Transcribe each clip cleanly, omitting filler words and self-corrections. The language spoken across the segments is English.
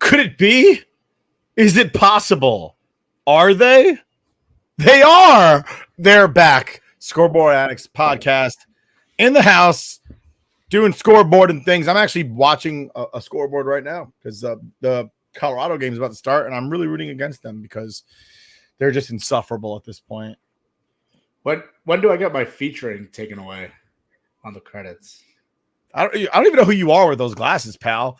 Could it be? Is it possible? Are they? They are. They're back. Scoreboard Addicts podcast in the house, doing scoreboard and things. I'm actually watching a scoreboard right now because the Colorado game is about to start, and I'm really rooting against them because they're just insufferable at this point. When do I get my featuring taken away on the credits? I don't even know who you are with those glasses, pal.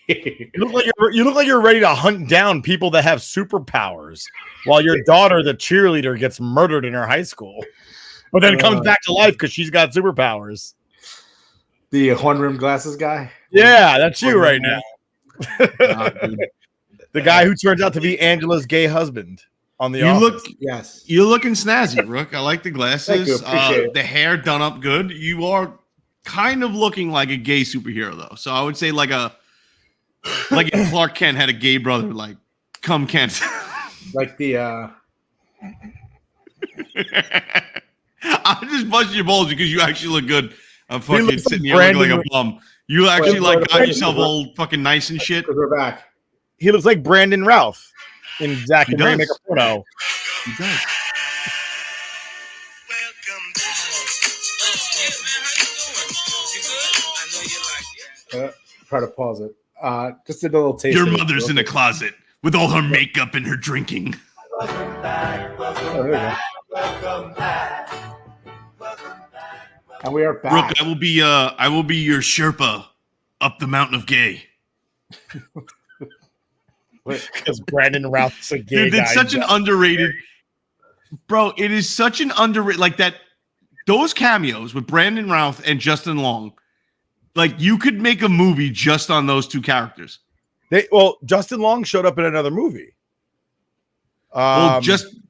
You look like you're ready to hunt down people that have superpowers while your daughter, the cheerleader, gets murdered in her high school, but then comes back to life because she's got superpowers. The horn rim glasses guy? Yeah, that's you right now. The guy who turns out to be Angela's gay husband on the Office. Yes. You're looking snazzy, Rook. I like the glasses. Thank you. The hair done up good. You are kind of looking like a gay superhero, though. So I would say like if Clark Kent had a gay brother, like come Kent. Like the I'm just busting your balls because you actually look good. I'm fucking sitting here looking like a bum. You actually got yourself all fucking nice and shit. We're back. He looks like Brandon Routh in Zach and Mary Make a Porno. He does. Try to pause it. Just a little taste. Your mother's in the closet with all her makeup and her drinking. Welcome back. And we are back. Brooke, I will be your Sherpa up the mountain of gay. Because Brandon Routh's a gay Dude, guy. it's such an underrated, bro. It is such an underrated, like that. Those cameos with Brandon Routh and Justin Long, like you could make a movie just on those two characters. Justin Long showed up in another movie. Justin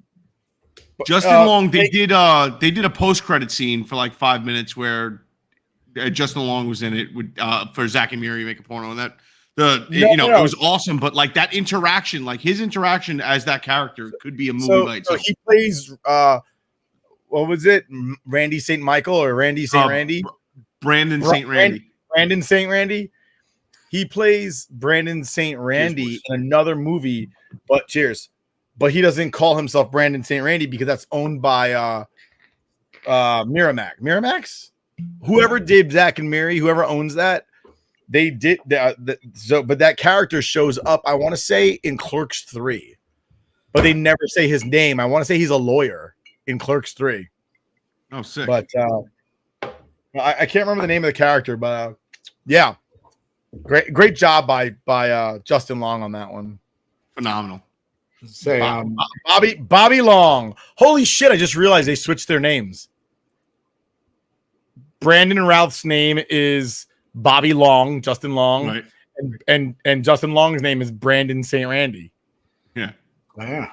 Long, they did a post-credit scene for like 5 minutes where Justin Long was in it with for Zach and Miri Make a Porno, and that it was awesome. But like that interaction, like his interaction as that character could be a movie by itself. So he plays what was it, Randy St. Michael or Randy St. Randy? Brandon St. Randy. Brandon St. Randy. He plays Brandon St. Randy in another movie, but he doesn't call himself Brandon St. Randy because that's owned by Miramax. Whoever did Zach and Miri, whoever owns that, they did but that character shows up, I want to say, in Clerks 3. But they never say his name. I want to say he's a lawyer in Clerks 3. Oh, sick. But I can't remember the name of the character, but yeah. Great job by Justin Long on that one. Phenomenal. Say Bobby Long. Holy shit, I just realized they switched their names. Brandon Routh's name is Bobby Long, Justin Long, right. and Justin Long's name is Brandon St. Randy. Yeah. Yeah.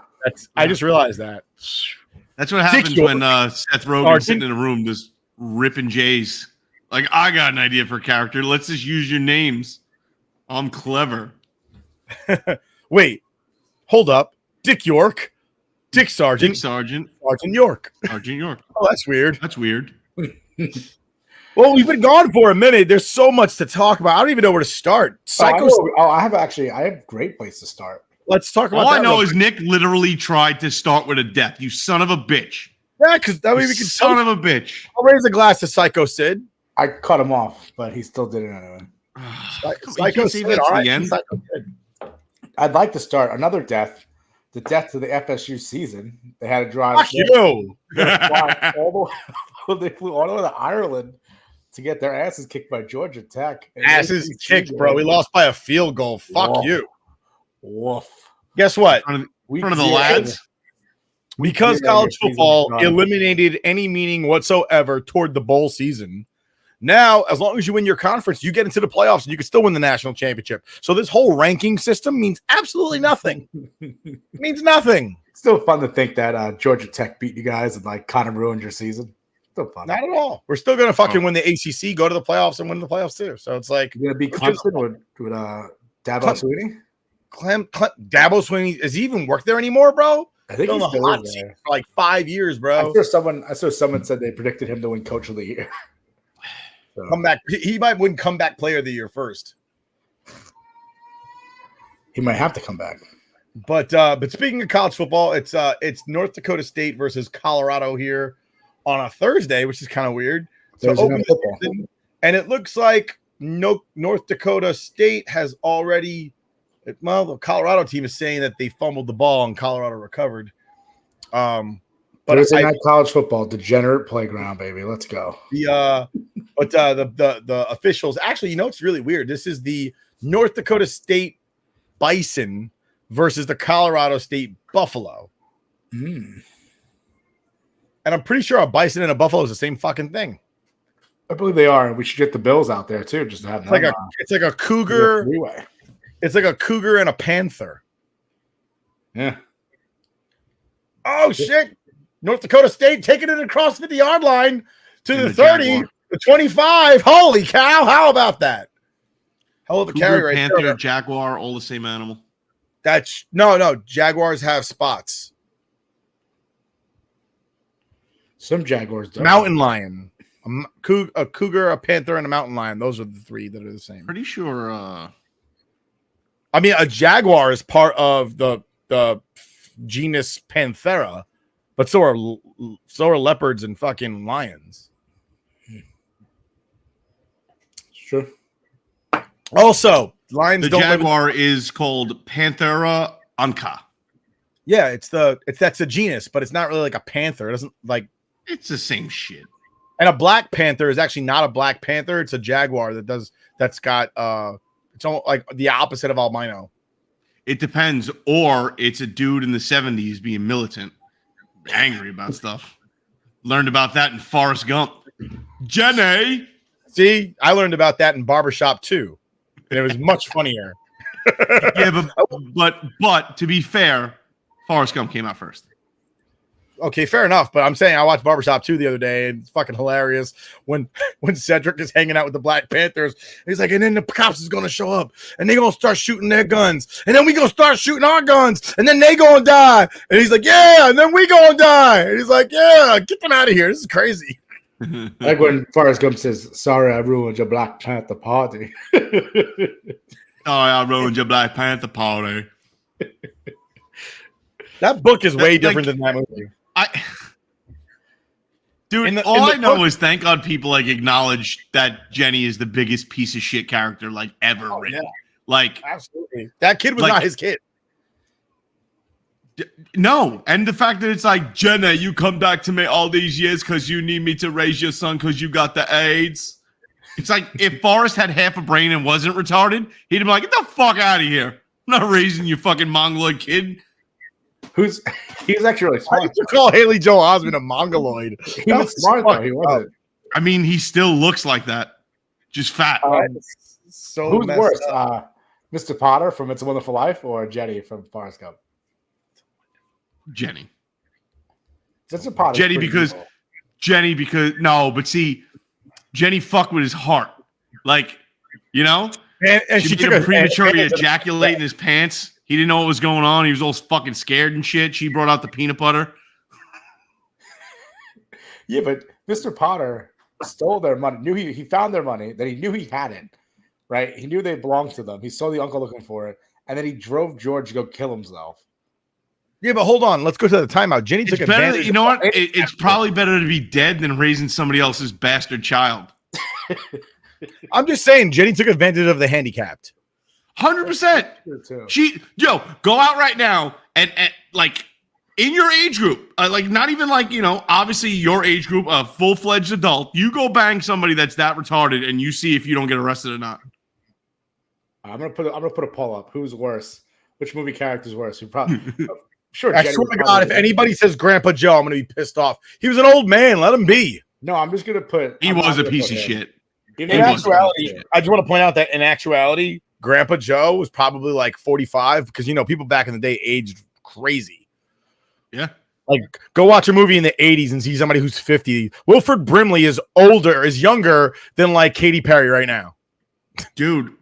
I just realized that. That's what happens when Seth Rogen's sitting in a room just ripping J's. Like, I got an idea for a character. Let's just use your names. I'm clever. Wait, hold up. Dick York. Dick Sargent. Sergeant York. Sergeant York. Oh, that's weird. That's weird. Well, we've been gone for a minute. There's so much to talk about. I don't even know where to start. I have great place to start. Let's talk about all that. I know is Nick literally tried to start with a death. You son of a bitch. Yeah, because that way we can son of a bitch. I'll raise a glass to Psycho Sid. I cut him off, but he still did it anyway. Psycho Sid. All right. Psycho Sid. I'd like to start another death. the death of the FSU season. They had to drive. Fuck you. They flew all the way to Ireland to get their asses kicked by Georgia Tech. Asses kicked, bro. We lost by a field goal. Fuck you. Woof. Guess what? In front of the lads. Because college football eliminated any meaning whatsoever toward the bowl season. Now, as long as you win your conference, you get into the playoffs and you can still win the national championship. So this whole ranking system means absolutely nothing. It means nothing. It's still fun to think that Georgia Tech beat you guys and like kind of ruined your season. Still fun. Not at all. We're still going to fucking win the ACC, go to the playoffs, and win the playoffs too. So it's like you're going to beat Clemson with Dabo Swinney. Dabo Swinney, has he even worked there anymore, bro? I think he's still in there for like 5 years, bro. I saw someone said they predicted him to win Coach of the Year. So. Come back. He might win comeback player of the year first. He might have to come back. But speaking of college football, it's North Dakota State versus Colorado here on a Thursday, which is kind of weird. So open season, and it looks like North Dakota State has already. Well, the Colorado team is saying that they fumbled the ball and Colorado recovered. But Thursday night college football, degenerate playground, baby. Let's go. The officials actually, it's really weird. This is the North Dakota State Bison versus the Colorado State Buffalo. And I'm pretty sure a bison and a buffalo is the same fucking thing. I believe they are. We should get the Bills out there too, just to have it's like a cougar. It's like a cougar and a panther. Yeah. Oh shit! North Dakota State taking it across the 50-yard line to the 30, Jaguar. The 25. Holy cow! How about that? Hell of a carry right Panther, there. Jaguar, all the same animal. That's no. Jaguars have spots. Some Jaguars don't. Mountain lion, a cougar, a panther, and a mountain lion. Those are the three that are the same. Pretty sure. I mean, a jaguar is part of the genus Panthera, but so are leopards and fucking lions. Sure. Also, lions. The jaguar is called Panthera onca. Yeah, that's a genus, but it's not really like a panther. It doesn't like. It's the same shit. And a black panther is actually not a black panther. It's a jaguar that's got it's almost like the opposite of albino. It depends, or it's a dude in the 70s being militant, angry about stuff. Learned about that in Forrest Gump. Jenny. See, I learned about that in Barbershop too, and it was much funnier. Yeah, but to be fair, Forrest Gump came out first. Okay, fair enough. But I'm saying I watched Barbershop 2 the other day, and it's fucking hilarious when Cedric is hanging out with the Black Panthers. He's like, and then the cops is gonna show up, and they're gonna start shooting their guns, and then we gonna start shooting our guns, and then they gonna die. And he's like, yeah, and then we gonna die. And he's like, yeah, get them out of here. This is crazy. Like when Forrest Gump says, "Sorry, I ruined your Black Panther party." Sorry, I ruined your Black Panther party. That book is way different than that movie. All I know is thank God people like acknowledge that Jenny is the biggest piece of shit character like ever written. Yeah. Like absolutely, that kid was not his kid. No, and the fact that it's like, Jenna, you come back to me all these years because you need me to raise your son because you got the AIDS. It's like if Forrest had half a brain and wasn't retarded, he'd be like, get the fuck out of here. I'm not raising your fucking mongoloid kid. He was actually really smart. Why did you call Haley Joel Osment a mongoloid? He was smart though. He wasn't. I mean, he still looks like that, just fat. So who's worse, Mr. Potter from It's a Wonderful Life or Jenny from Forrest Gump? Jenny. Mr. Potter. Jenny because no, but see, Jenny fucked with his heart, like and she took him prematurely ejaculate in his pants. He didn't know what was going on. He was all fucking scared and shit. She brought out the peanut butter. Yeah, but Mr. Potter stole their money. He found their money. Then he knew he had it, right? He knew they belonged to them. He saw the uncle looking for it, and then he drove George to go kill himself. Yeah, but hold on. Let's go to the timeout. Jenny took advantage. You know what? It's probably better to be dead than raising somebody else's bastard child. I'm just saying, Jenny took advantage of the handicapped. 100%. Yo, go out right now and like in your age group, like not even like, obviously your age group, a full-fledged adult, you go bang somebody that's that retarded and you see if you don't get arrested or not. I'm gonna put a poll up. Who's worse? Which movie character is worse? We probably sure. I swear to God, if anybody says Grandpa Joe, I'm gonna be pissed off. He was an old man. Let him be. No, I'm just gonna put. He was a piece of shit. In actuality, I just want to point out that in actuality, Grandpa Joe was probably like 45 because people back in the day aged crazy. Yeah. Like, go watch a movie in the 80s and see somebody who's 50. Wilford Brimley is younger than like Katy Perry right now. Dude.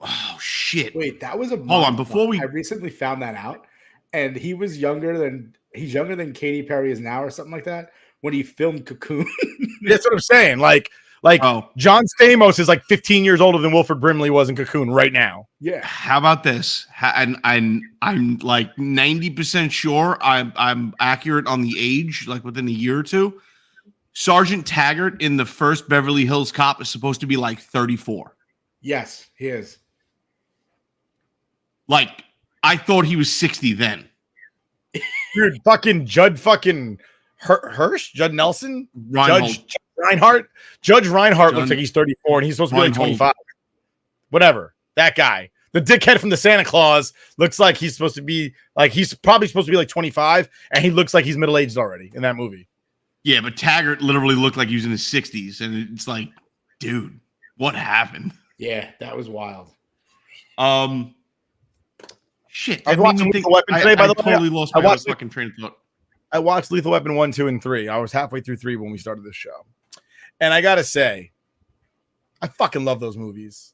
Oh, shit. Wait, that was hold on. Before I recently found that out, and he's younger than Katy Perry is now or something like that when he filmed Cocoon. That's what I'm saying. Like John Stamos is like 15 years older than Wilford Brimley was in Cocoon right now. Yeah. How about this? And I'm like 90% sure I'm accurate on the age, like within a year or two. Sergeant Taggart in the first Beverly Hills Cop is supposed to be like 34. Yes, he is. Like, I thought he was 60 then. Dude, fucking Judd fucking Hirsch? Judd Nelson? Judge Reinhardt looks like he's 34 and he's supposed to be like 25. Whatever. That guy. The dickhead from the Santa Claus looks like he's supposed to be like, he's probably supposed to be like 25 and he looks like he's middle-aged already in that movie. Yeah, but Taggart literally looked like he was in his 60s and it's like, dude, what happened? Yeah, that was wild. Shit. I was watching Lethal Weapon today, by the way. Totally lost my fucking train of thought. I watched Lethal Weapon 1, 2, and 3. I was halfway through 3 when we started this show. And I gotta say, I fucking love those movies.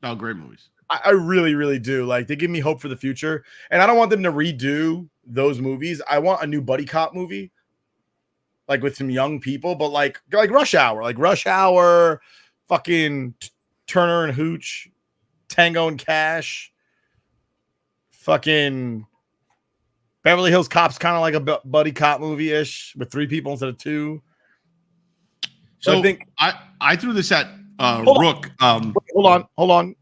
Oh, great movies. I really, really do. Like, they give me hope for the future. And I don't want them to redo those movies. I want a new buddy cop movie. Like, with some young people, but like Rush Hour. Like, Rush Hour, fucking Turner and Hooch, Tango and Cash, fucking Beverly Hills Cop's kind of like a buddy cop movie-ish with 3 people instead of 2. So I think I threw this at Rook. Hold on.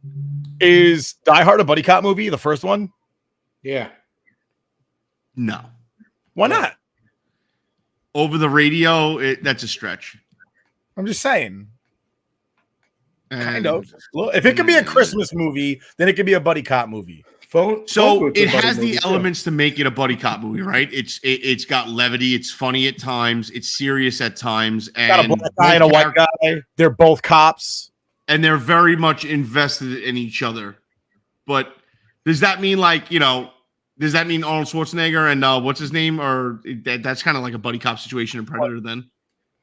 Is Die Hard a buddy cop movie? The first one? Yeah. No. Why not? Over the radio, that's a stretch. I'm just saying. Kind of. If it could be a Christmas movie, then it could be a buddy cop movie. So it has the elements to make it a buddy cop movie, right? It's got levity, it's funny at times, it's serious at times, and got a black guy and a white guy. They're both cops, and they're very much invested in each other. But does that mean does that mean Arnold Schwarzenegger and what's his name, or that's kind of like a buddy cop situation in Predator? Then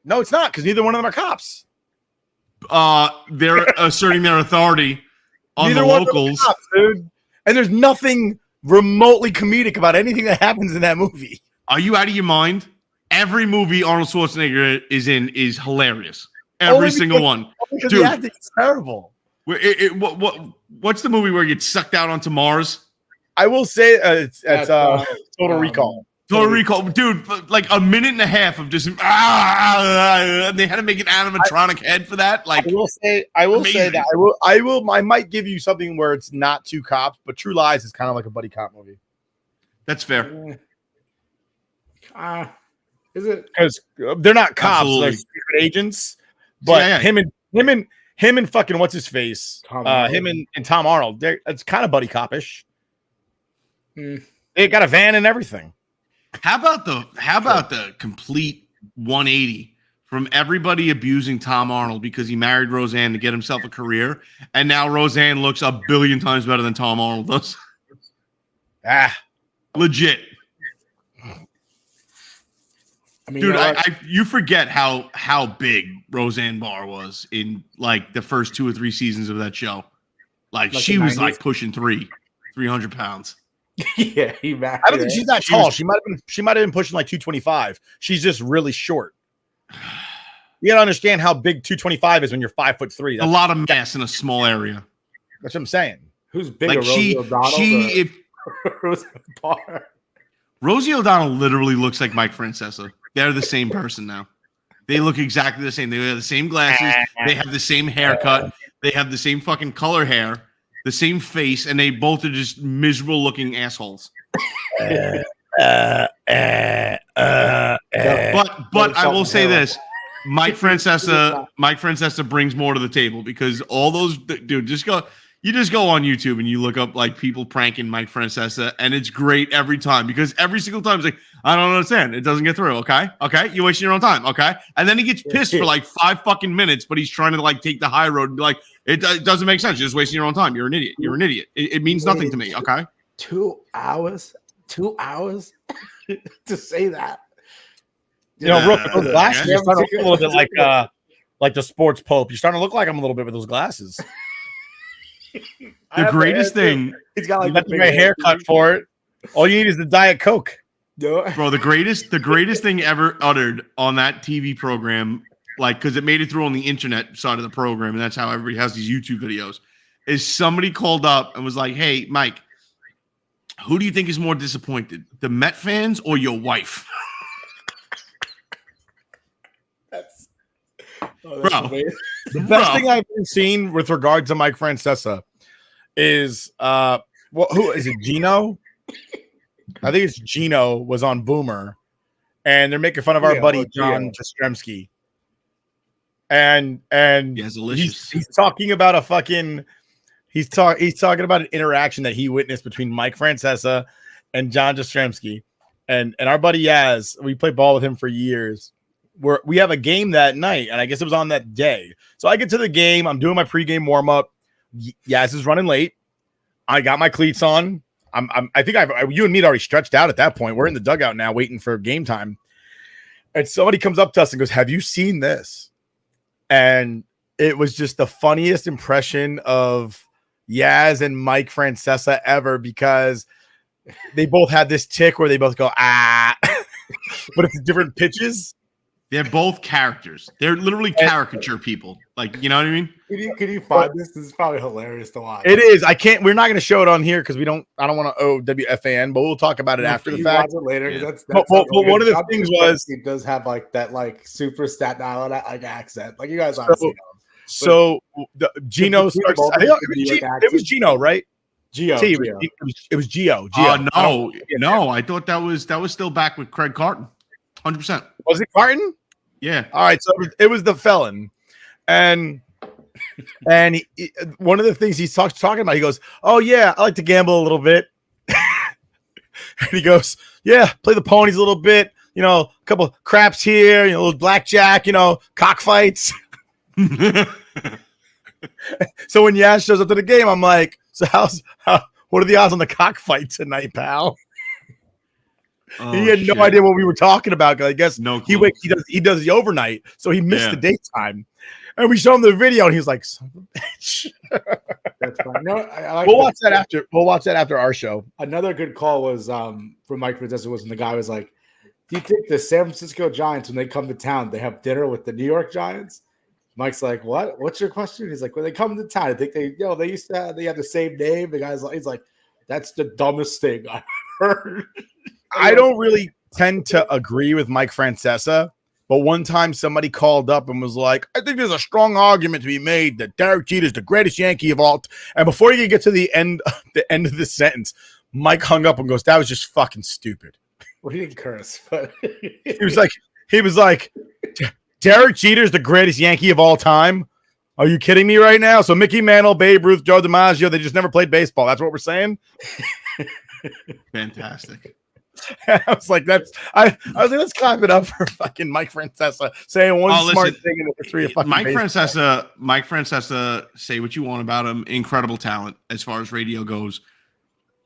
no, it's not because neither one of them are cops. They're asserting their authority on neither the locals, cops, dude. And there's nothing remotely comedic about anything that happens in that movie. Are you out of your mind? Every movie Arnold Schwarzenegger is in is hilarious. Every single one. Because the acting is terrible. What's the movie where you get sucked out onto Mars? I will say it's Total Recall. Total Recall, dude, like a minute and a half of just and they had to make an animatronic head for that. Like, I will say that I might give you something where it's not 2 cops, but True Lies is kind of like a buddy cop movie. That's fair. Is it? Because they're not cops, Absolutely. they're secret agents. But him and fucking what's his face? Him and Tom Arnold. It's kind of buddy copish. They got a van and everything. How about the complete 180 from everybody abusing Tom Arnold because he married Roseanne to get himself a career, and now Roseanne looks a billion times better than Tom Arnold does. Legit. I mean, dude, you forget how big Roseanne Barr was in like the first 2 or 3 seasons of that show. Like she was 90s? Like pushing 300 pounds. Yeah, I don't think she's that tall. She might have been pushing like 225. She's just really short. You gotta understand how big 225 is when you're 5'3". That's a lot of mass in a small area. That's what I'm saying. Who's bigger, like Rosie O'Donnell? Rosie O'Donnell literally looks like Mike Francesa. They're the same person now. They look exactly the same. They have the same glasses. They have the same haircut. They have the same fucking color hair. the same face, and they both are just miserable looking assholes. But I will say this. Mike Francesa brings more to the table because all those dude just go on YouTube and you look up like people pranking Mike Francesa, and it's great every time because every single time it's like, I don't understand, it doesn't get through. Okay, you're wasting your own time. Okay, and then he gets pissed for like 5 fucking minutes, but he's trying to like take the high road and be like, it doesn't make sense. You're just wasting your own time. You're an idiot. It means nothing to me. Okay, 2 hours to say that. You know, real quick, those glasses, you're starting to look a little bit like the sports pope. You're starting to look like him a little bit with those glasses. The greatest thing, he's got like a haircut for it. All you need is the Diet Coke. Bro, the greatest thing ever uttered on that TV program, like because it made it through on the internet side of the program, and that's how everybody has these YouTube videos, is somebody called up and was like, "Hey, Mike, who do you think is more disappointed, the Met fans or your wife?" Bro, the best thing I've ever seen with regard to Mike Francesa is who is it? Gino? I think it's Gino was on Boomer, and they're making fun of our buddy John Jastrzemski. And he's talking about a fucking he's talking about an interaction that he witnessed between Mike Francesa and John Jastrzemski. And our buddy Yaz, we played ball with him for years. We have a game that night, and I guess it was on that day. So I get to the game. I'm doing my pregame warm up. Yaz is running late. I got my cleats on. I think you and me had already stretched out at that point. We're in the dugout now, waiting for game time. And somebody comes up to us and goes, "Have you seen this?" And it was just the funniest impression of Yaz and Mike Francesa ever because they both had this tick where they both go but it's different pitches. They're both characters. They're literally caricature people. Like, you know what I mean? Can you find this? This is probably hilarious to watch. It is. We're not going to show it on here because I don't want to owe WFAN, but we'll talk about it after the fact. Watch it later. Yeah. That's one of the things was he does have like that like super Staten Island like accent. Like you guys Gino starts. It was Gino, right? Gio. It was Gio. No. I thought that was still back with Craig Carton. 100%. Was it Carton? Yeah. All right. So it was the felon, and he, one of the things he's talking about, he goes, "Oh yeah, I like to gamble a little bit," and he goes, "Yeah, play the ponies a little bit. You know, a couple craps here, a little blackjack, cockfights." So when Yaz shows up to the game, I'm like, "So what are the odds on the cockfight tonight, pal?" Oh, he had no idea what we were talking about because I guess he does the overnight, so he missed the daytime. And we show him the video, and he's like, "Son of a bitch." That's fine. No, we'll watch that after. We'll watch that after our show. Another good call was from Mike Francesa was when the guy was like, "Do you think the San Francisco Giants, when they come to town, they have dinner with the New York Giants?" Mike's like, "What? What's your question?" He's like, "When they come to town, I think they have the same name." The guy's like, "He's like, that's the dumbest thing I've heard." I don't really tend to agree with Mike Francesa, but one time somebody called up and was like, "I think there's a strong argument to be made that Derek Jeter is the greatest Yankee of all." And before you can get to the end of the sentence, Mike hung up and goes, "That was just fucking stupid." Well, he didn't curse, but he was like, "Derek Jeter is the greatest Yankee of all time. Are you kidding me right now?" So Mickey Mantle, Babe Ruth, Joe DiMaggio, they just never played baseball. That's what we're saying. Fantastic. I was like, I was like, let's clap it up for fucking Mike Francesa saying one smart thing in the history of fucking Mike baseball. Mike Francesa, say what you want about him, incredible talent as far as radio goes.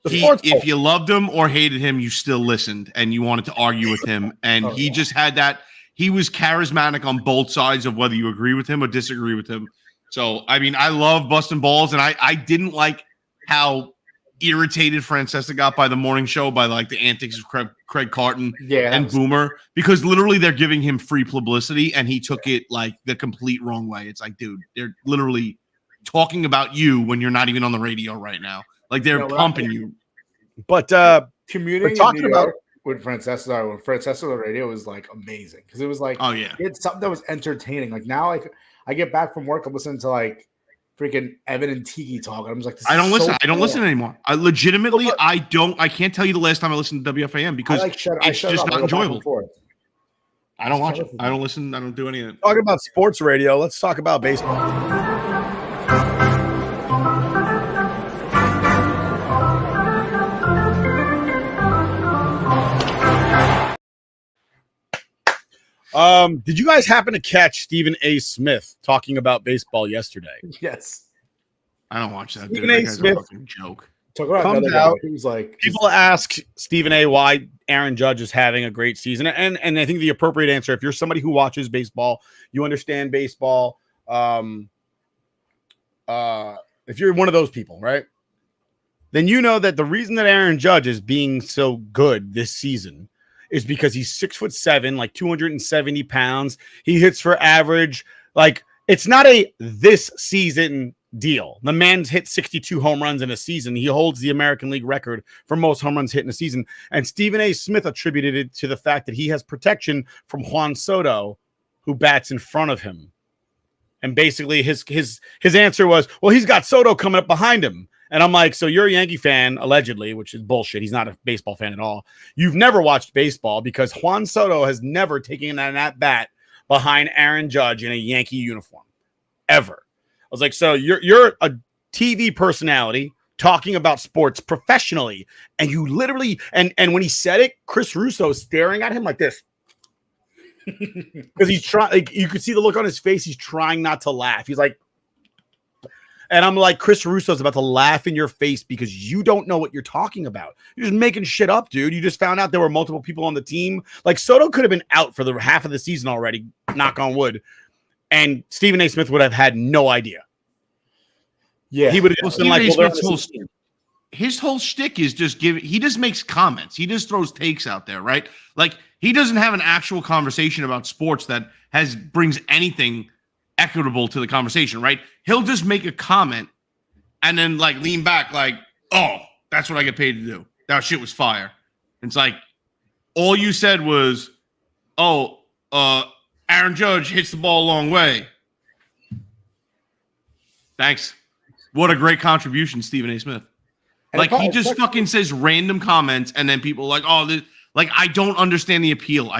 If you loved him or hated him, you still listened and you wanted to argue with him. And he just had that. He was charismatic on both sides of whether you agree with him or disagree with him. So, I mean, I love busting balls, and I didn't like how irritated Francesa got by the morning show, by like the antics of Craig Carton and Boomer, because literally they're giving him free publicity and he took it like the complete wrong way. It's like, dude, they're literally talking about you when you're not even on the radio right now. Like they're pumping you. But commuting talking about with Francesa on the radio was like amazing because it was like, oh yeah, it's something that was entertaining. Like now I get back from work, I'm listening to like freaking Evan and Tiki talk. I'm just like, I don't listen. I don't listen anymore. I legitimately, I don't. I can't tell you the last time I listened to WFAN because it's just not enjoyable. I don't watch it. I don't listen. I don't do any of it. Talking about sports radio, let's talk about baseball. Did you guys happen to catch Stephen A. Smith talking about baseball yesterday? Yes. I don't watch that. Stephen A. Smith, a fucking joke. Talk about comes another out. Guy. He was like, people ask Stephen A. why Aaron Judge is having a great season, and I think the appropriate answer, if you're somebody who watches baseball, you understand baseball. If you're one of those people, right, then you know that the reason that Aaron Judge is being so good this season is because he's 6'7", like 270 pounds. He hits for average. Like, it's not a this season deal. The man's hit 62 home runs in a season. He holds the American League record for most home runs hit in a season. And Stephen A. Smith attributed it to the fact that he has protection from Juan Soto, who bats in front of him. And basically his answer was, well, he's got Soto coming up behind him. And I'm like, so you're a Yankee fan, allegedly, which is bullshit. He's not a baseball fan at all. You've never watched baseball because Juan Soto has never taken an at-bat behind Aaron Judge in a Yankee uniform, ever. I was like, so you're a TV personality talking about sports professionally, and you literally, and when he said it, Chris Russo is staring at him like this. Because he's trying, like, you could see the look on his face. He's trying not to laugh. He's like, and I'm like, Chris Russo's about to laugh in your face because you don't know what you're talking about. You're just making shit up, dude. You just found out there were multiple people on the team. Like, Soto could have been out for the half of the season already, knock on wood. And Stephen A. Smith would have had no idea. Yeah. He would have been like, well, his whole shtick is just he just makes comments. He just throws takes out there, right? Like, he doesn't have an actual conversation about sports that brings anything equitable to the conversation, right? He'll just make a comment and then like lean back like, oh, that's what I get paid to do. That shit was fire. And it's like, all you said was, oh, Aaron Judge hits the ball a long way. Thanks. What a great contribution, Stephen A. Smith. Like, he just fucking says random comments and then people are like, oh, this, like, I don't understand the appeal.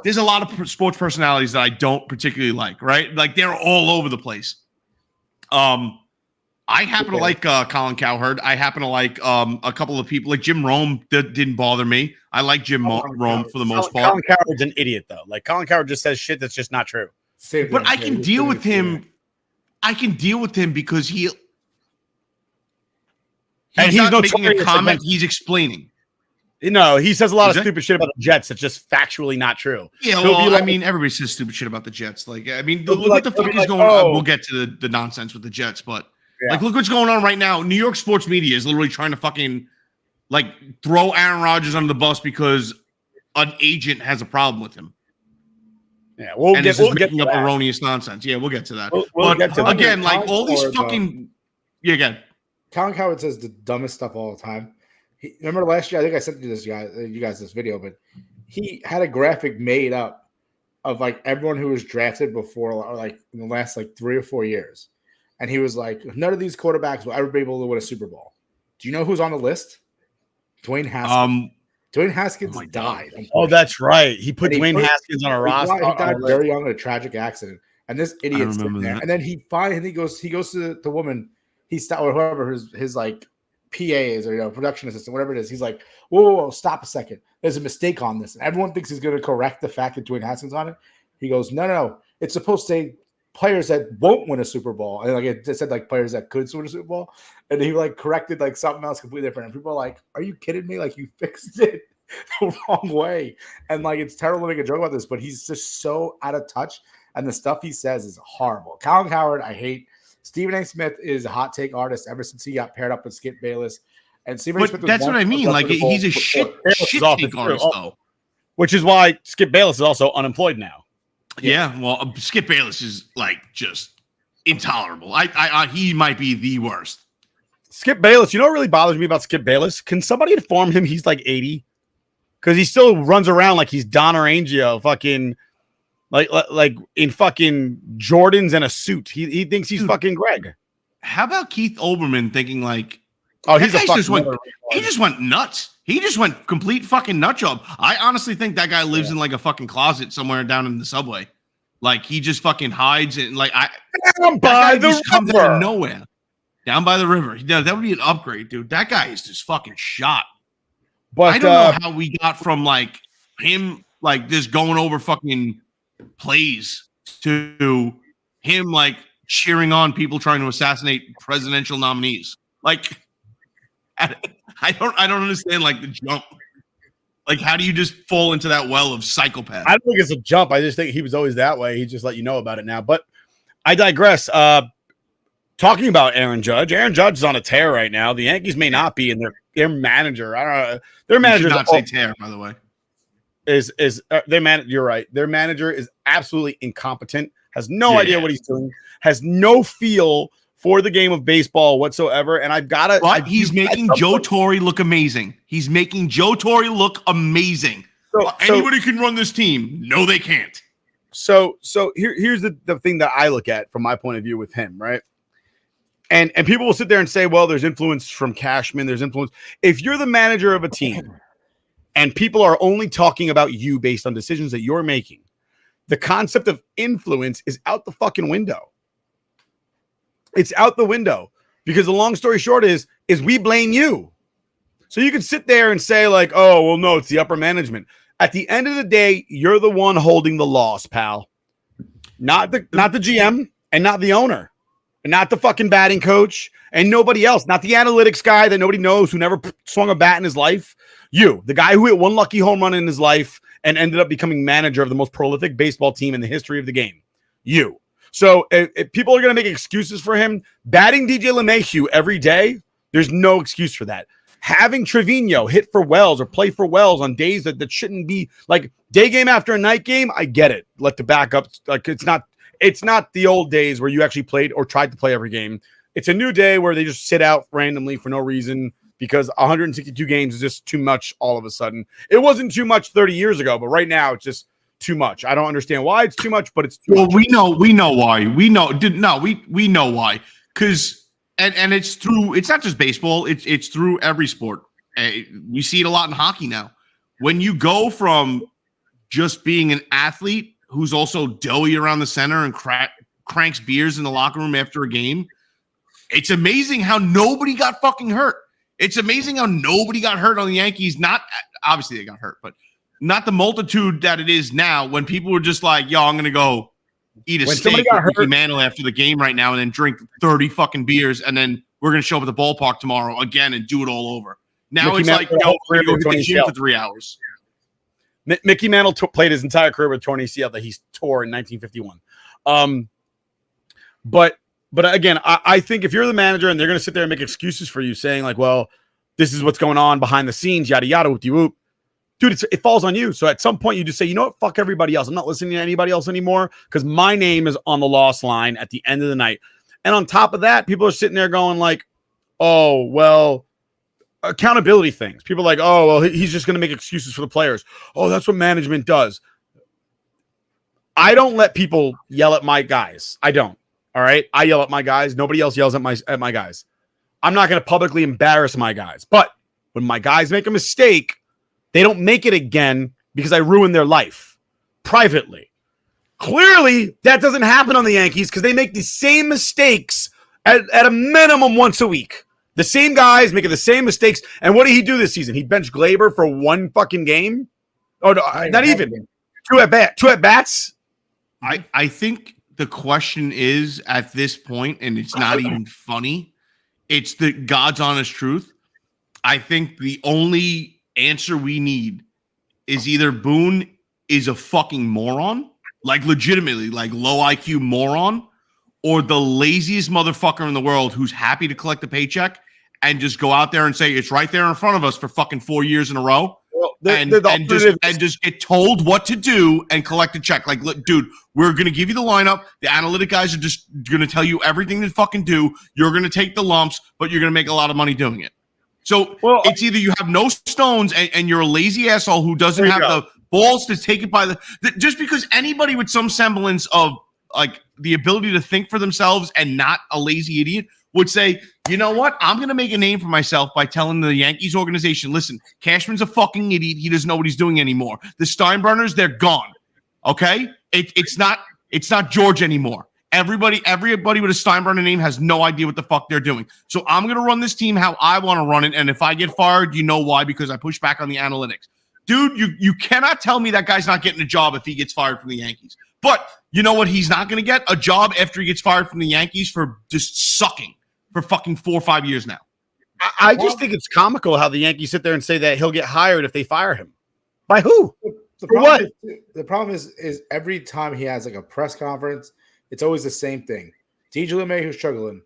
There's a lot of sports personalities that I don't particularly like, right? Like, they're all over the place. I happen to like Colin Cowherd. I happen to like a couple of people, like Jim Rome. That didn't bother me. I like Jim Rome for the most part. Colin Cowherd's an idiot, though. Like, Colin Cowherd just says shit that's just not true. But I can deal with him. I can deal with him because he's not making a comment. He's explaining. No, he says a lot of stupid shit about the Jets that's just factually not true. Yeah, well, I mean, everybody says stupid shit about the Jets. Like, I mean, look what the fuck is going on. We'll get to the nonsense with the Jets, but like, look what's going on right now. New York sports media is literally trying to fucking like throw Aaron Rodgers under the bus because an agent has a problem with him. Yeah, we'll get up erroneous nonsense. Yeah, we'll get to that. We'll get to again, like all these fucking again. Colin Cowherd says the dumbest stuff all the time. Remember last year? I think I sent you guys this video, but he had a graphic made up of like everyone who was drafted before, or like in the last like 3 or 4 years, and he was like, none of these quarterbacks will ever be able to win a Super Bowl. Do you know who's on the list? Dwayne Haskins. Dwayne Haskins died. Oh, that's right. He put Dwayne Haskins on a roster. He died very young in a tragic accident, and this idiot's sitting there. And then he goes to the woman or whoever his like PA is, or production assistant, whatever it is. He's like, whoa, stop a second. There's a mistake on this. And everyone thinks he's going to correct the fact that Dwayne Haskins on it. He goes, no. It's supposed to say players that won't win a Super Bowl. And like it said like players that could win a Super Bowl. And he like corrected like something else completely different. And people are like, are you kidding me? Like, you fixed it the wrong way. And like, it's terrible to make a joke about this, but he's just so out of touch. And the stuff he says is horrible. Colin Cowherd, I hate. Stephen A. Smith is a hot take artist ever since he got paired up with Skip Bayless. And Stephen A. Smith, that's what I mean. Like, he's a shit take artist, though. Which is why Skip Bayless is also unemployed now. Yeah, well, Skip Bayless is like just intolerable. He might be the worst. Skip Bayless, you know what really bothers me about Skip Bayless? Can somebody inform him he's like 80? Because he still runs around like he's Don Arangio, fucking like in fucking Jordans and a suit. He thinks he's fucking Greg. How about Keith Olbermann thinking like, oh, he's he just went nuts. He just went complete fucking nut job. I honestly think that guy lives in like a fucking closet somewhere down in the subway. Like he just fucking hides and like down by the river. Comes out of nowhere. Down by the river. Yeah, that would be an upgrade, dude. That guy is just fucking shot. But I don't know how we got from like him like just going over fucking plays to him like cheering on people trying to assassinate presidential nominees. Like I don't understand like the jump. Like how do you just fall into that well of psychopath? I don't think it's a jump. I just think he was always that way. He just let you know about it now. But I digress. Talking about Aaron Judge is on a tear right now. The Yankees may not be, and their manager, I don't know. Their manager not say tear, by the way. Is their man? You're right. Their manager is absolutely incompetent. Has no idea what he's doing. Has no feel for the game of baseball whatsoever. And I've got to. But he's making Joe Torre look amazing. He's making Joe Torre look amazing. So anybody can run this team. No, they can't. So here's the thing that I look at from my point of view with him, right? And people will sit there and say, well, there's influence from Cashman. There's influence. If you're the manager of a team and people are only talking about you based on decisions that you're making, the concept of influence is out the fucking window. It's out the window because the long story short is we blame you. So you can sit there and say like, oh, well, no, it's the upper management. At the end of the day, you're the one holding the loss, pal. Not the GM and not the owner. And not the fucking batting coach and nobody else. Not the analytics guy that nobody knows who never swung a bat in his life. You, the guy who hit one lucky home run in his life and ended up becoming manager of the most prolific baseball team in the history of the game. You. So if people are going to make excuses for him, batting DJ LeMahieu every day, there's no excuse for that. Having Trevino hit for Wells or play for Wells on days that shouldn't be like day game after a night game, I get it. Let the backup, like it's not the old days where you actually played or tried to play every game. It's a new day where they just sit out randomly for no reason because 162 games is just too much all of a sudden. It wasn't too much 30 years ago, but right now it's just too much. I don't understand why it's too much, but it's too much. We know why. We know why. Because and it's not just baseball, it's through every sport. We see it a lot in hockey now. When you go from just being an athlete who's also doughy around the center and cranks beers in the locker room after a game. It's amazing how nobody got fucking hurt. It's amazing how nobody got hurt on the Yankees. Not obviously they got hurt, but not the multitude that it is now when people were just like, yo, I'm going to go eat a steak with Mickey Mantle after the game right now and then drink 30 fucking beers. And then we're going to show up at the ballpark tomorrow again and do it all over. Now Mickey it's Mantle like, yo, we're going to go hit the gym for 3 hours. Mickey Mantle played his entire career with torn ACL that he tore in 1951. But again, I think if you're the manager and they're going to sit there and make excuses for you saying like, well, this is what's going on behind the scenes, yada, yada, whoop-de-whoop. Dude, it falls on you. So at some point you just say, you know what? Fuck everybody else. I'm not listening to anybody else anymore because my name is on the loss line at the end of the night. And on top of that, people are sitting there going like, oh, well, accountability things. People are like, oh, well, he's just going to make excuses for the players. Oh, that's what management does. I don't let people yell at my guys. I don't. All right. I yell at my guys. Nobody else yells at my guys. I'm not going to publicly embarrass my guys. But when my guys make a mistake, they don't make it again because I ruined their life privately. Clearly, that doesn't happen on the Yankees because they make the same mistakes at a minimum once a week. The same guys making the same mistakes. And what did he do this season? He benched Glaber for one fucking game? Oh, no, not even. Two at bats? I think the question is at this point, and it's not even funny, it's the God's honest truth. I think the only answer we need is either Boone is a fucking moron, like legitimately, like low IQ moron, or the laziest motherfucker in the world who's happy to collect a paycheck and just go out there and say it's right there in front of us for fucking 4 years in a row. Well, and just get told what to do and collect a check. Like, look, dude, we're going to give you the lineup. The analytic guys are just going to tell you everything to fucking do. You're going to take the lumps, but you're going to make a lot of money doing it. So it's either you have no stones and you're a lazy asshole who doesn't have balls to take it by just because anybody with some semblance of like the ability to think for themselves and not a lazy idiot would say, you know what? I'm going to make a name for myself by telling the Yankees organization, listen, Cashman's a fucking idiot. He doesn't know what he's doing anymore. The Steinbrenners, they're gone. Okay? It's not George anymore. Everybody with a Steinbrenner name has no idea what the fuck they're doing. So I'm going to run this team how I want to run it. And if I get fired, you know why? Because I push back on the analytics. Dude, you cannot tell me that guy's not getting a job if he gets fired from the Yankees. But you know what he's not going to get? A job after he gets fired from the Yankees for just sucking for fucking 4 or 5 years now. I just think it's comical how the Yankees sit there and say that he'll get hired if they fire him. By who? The problem is every time he has like a press conference, it's always the same thing. DJ LeMay who's struggling.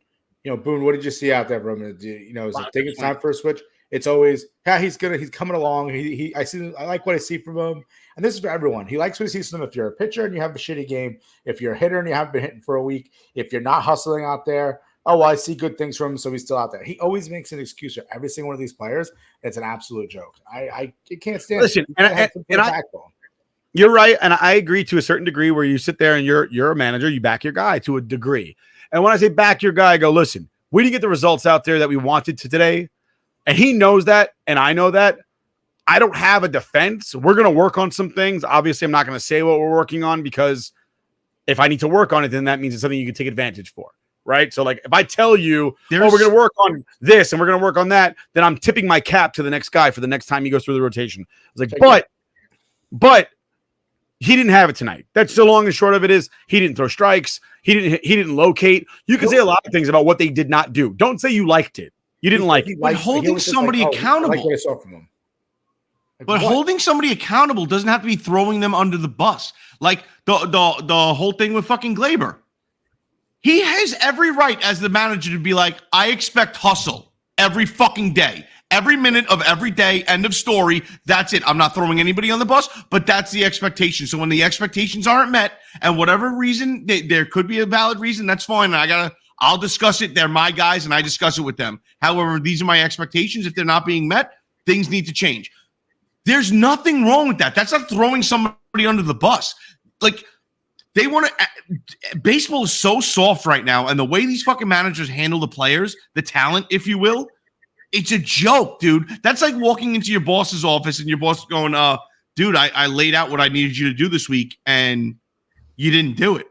Boone, what did you see out there from him? Is it think it's time for a switch? It's always, he's coming along. I like what I see from him. And this is for everyone. He likes what he sees from him. If you're a pitcher and you have a shitty game, if you're a hitter and you haven't been hitting for a week, if you're not hustling out there, oh, well, I see good things from him, so he's still out there. He always makes an excuse for every single one of these players. It's an absolute joke. I can't stand it. Listen, you're right, and I agree to a certain degree where you sit there and you're a manager, you back your guy to a degree. And when I say back your guy, I go, listen, we didn't get the results out there that we wanted to today, and he knows that, and I know that. I don't have a defense. We're going to work on some things. Obviously, I'm not going to say what we're working on because if I need to work on it, then that means it's something you can take advantage for. Right. So like if I tell you, we're going to work on this and we're going to work on that, then I'm tipping my cap to the next guy for the next time he goes through the rotation. I was like, but he didn't have it tonight. That's the long and short of it is he didn't throw strikes. He didn't locate. You can say a lot of things about what they did not do. Don't say you liked it. You didn't like it. But holding somebody accountable. I like what I saw from him. But holding somebody accountable doesn't have to be throwing them under the bus. Like the whole thing with fucking Glaber. He has every right as the manager to be like, I expect hustle every fucking day, every minute of every day, end of story. That's it. I'm not throwing anybody on the bus, but that's the expectation. So when the expectations aren't met and whatever reason, there could be a valid reason, that's fine. I'll discuss it. They're my guys and I discuss it with them. However, these are my expectations. If they're not being met, things need to change. There's nothing wrong with that. That's not throwing somebody under the bus. Like, they want to. Baseball is so soft right now, and the way these fucking managers handle the players, the talent, if you will, it's a joke, dude. That's like walking into your boss's office and your boss going, dude, I laid out what I needed you to do this week, and you didn't do it.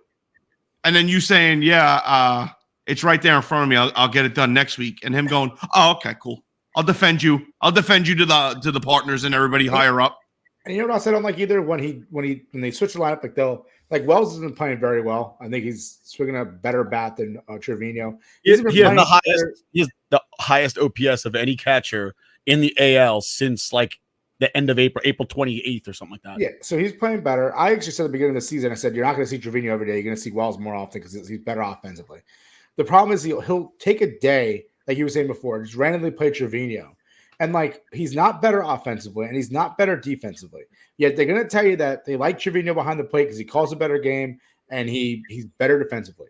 And then you saying, yeah, it's right there in front of me. I'll get it done next week. And him going, oh, okay, cool. I'll defend you. I'll defend you to the partners and everybody higher up. And you know what else I don't like either? When they switch the lineup, like Wells has been playing very well. I think he's swinging a better bat than Trevino. He has the highest OPS of any catcher in the AL since like the end of April 28th or something like that. Yeah, so he's playing better. I actually said at the beginning of the season, I said you're not going to see Trevino every day. You're going to see Wells more often because he's better offensively. The problem is he'll take a day, like you were saying before, just randomly play Trevino. And like he's not better offensively and he's not better defensively. Yet they're going to tell you that they like Trevino behind the plate because he calls a better game and he's better defensively.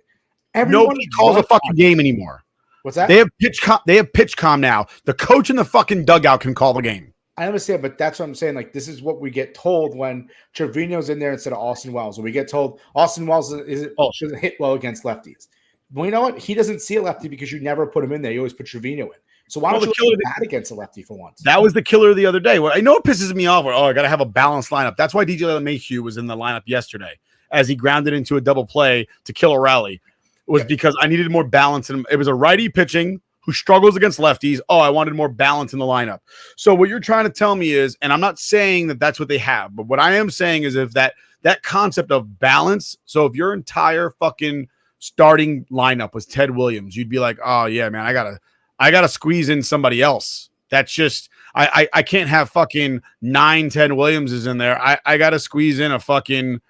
Nobody calls a fucking game anymore. What's that? They have pitch com now. The coach in the fucking dugout can call the game. I understand, but that's what I'm saying. Like this is what we get told when Trevino's in there instead of Austin Wells. Or we get told Austin Wells doesn't hit well against lefties. Well, you know what? He doesn't see a lefty because you never put him in there. You always put Trevino in. So why don't you kill bad against a lefty for once? That was the killer the other day. Well, I know it pisses me off. I got to have a balanced lineup. That's why DJ LeMahieu was in the lineup yesterday as he grounded into a double play to kill a rally. It was because I needed more balance. And it was a righty pitching who struggles against lefties. Oh, I wanted more balance in the lineup. So what you're trying to tell me is, and I'm not saying that that's what they have, but what I am saying is if that concept of balance. So if your entire fucking starting lineup was Ted Williams, you'd be like, oh yeah, man, I gotta squeeze in somebody else. That's just I can't have fucking 9 Ted Williamses in there. I gotta squeeze in a fucking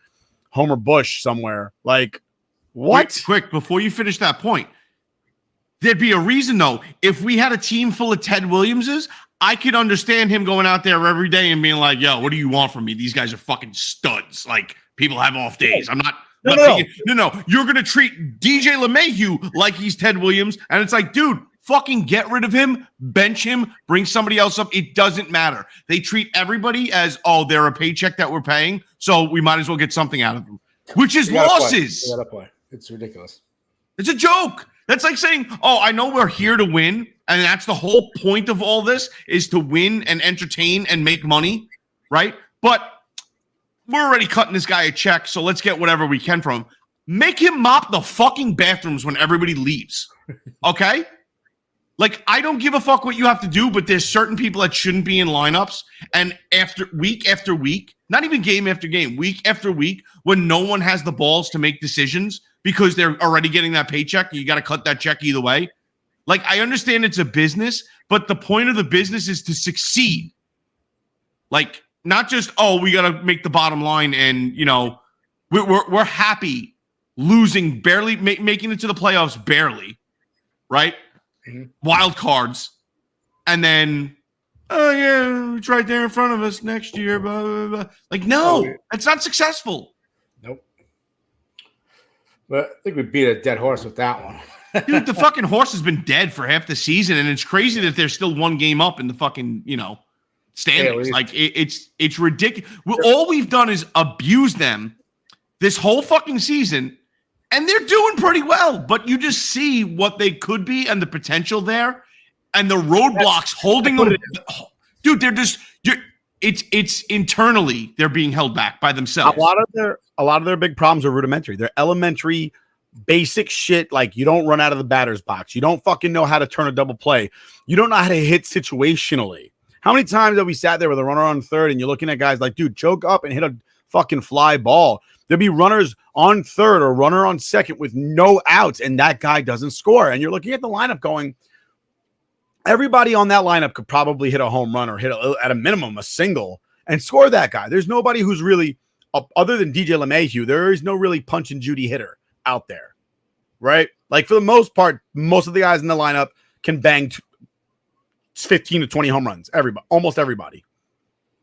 Homer Bush somewhere. Like what? Quick, before you finish that point, there'd be a reason though. If we had a team full of Ted Williamses, I could understand him going out there every day and being like, yo, what do you want from me? These guys are fucking studs. Like people have off days. I'm not. No, you're going to treat DJ LeMahieu like he's Ted Williams. And it's like, dude, fucking get rid of him, bench him, bring somebody else up. It doesn't matter. They treat everybody as, oh, they're a paycheck that we're paying, so we might as well get something out of them, which is losses. You gotta play. It's ridiculous. It's a joke. That's like saying, oh, I know we're here to win, and that's the whole point of all this is to win and entertain and make money, right? But we're already cutting this guy a check, so let's get whatever we can from him. Make him mop the fucking bathrooms when everybody leaves, okay? Like, I don't give a fuck what you have to do, but there's certain people that shouldn't be in lineups, and week after week, not even game after game, week after week, when no one has the balls to make decisions because they're already getting that paycheck, you got to cut that check either way. Like, I understand it's a business, but the point of the business is to succeed. Like, not just, oh, we got to make the bottom line, and, you know, we're happy losing, barely making it to the playoffs, barely, right? Mm-hmm. Wild cards, and then, oh yeah, it's right there in front of us next year. Blah, blah, blah. Like, no, it's not successful. Nope. But I think we beat a dead horse with that one. Dude, the fucking horse has been dead for half the season, and it's crazy that they're still one game up in the fucking, you know, standings. Like, it's ridiculous. All we've done is abuse them this whole fucking season. And they're doing pretty well, but you just see what they could be and the potential there, and the roadblocks holding them. Dude, they're just it's internally they're being held back by themselves. A lot of their big problems are rudimentary. They're elementary, basic shit. Like, you don't run out of the batter's box. You don't fucking know how to turn a double play. You don't know how to hit situationally. How many times have we sat there with a runner on third and you're looking at guys like, dude, choke up and hit a fucking fly ball. There'll be runners on third or runner on second with no outs, and that guy doesn't score. And you're looking at the lineup going, everybody on that lineup could probably hit a home run or hit at a minimum a single and score that guy. There's nobody who's really, other than DJ LeMahieu, there is no really punch and Judy hitter out there, right? Like, for the most part, most of the guys in the lineup can bang 15 to 20 home runs. Everybody, almost everybody.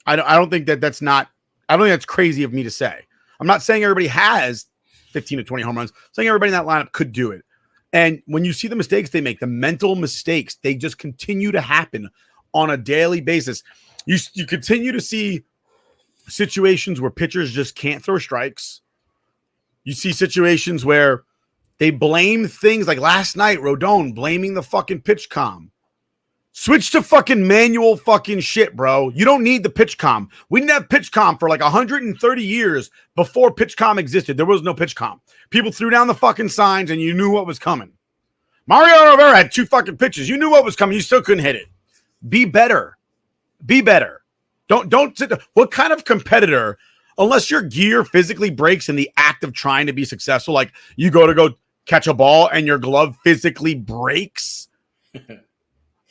I don't think that's crazy of me to say. I'm not saying everybody has 15 to 20 home runs. I'm saying everybody in that lineup could do it. And when you see the mistakes they make, the mental mistakes, they just continue to happen on a daily basis. You continue to see situations where pitchers just can't throw strikes. You see situations where they blame things like last night, Rodon blaming the fucking pitch comm. Switch to fucking manual fucking shit, bro. You don't need the pitch comm. We didn't have pitch comm for like 130 years before pitch comm existed. There was no pitch comm. People threw down the fucking signs and you knew what was coming. Mario Rivera had 2 fucking pitches. You knew what was coming. You still couldn't hit it. Be better. Be better. Don't sit. What kind of competitor, unless your gear physically breaks in the act of trying to be successful, like you go catch a ball and your glove physically breaks.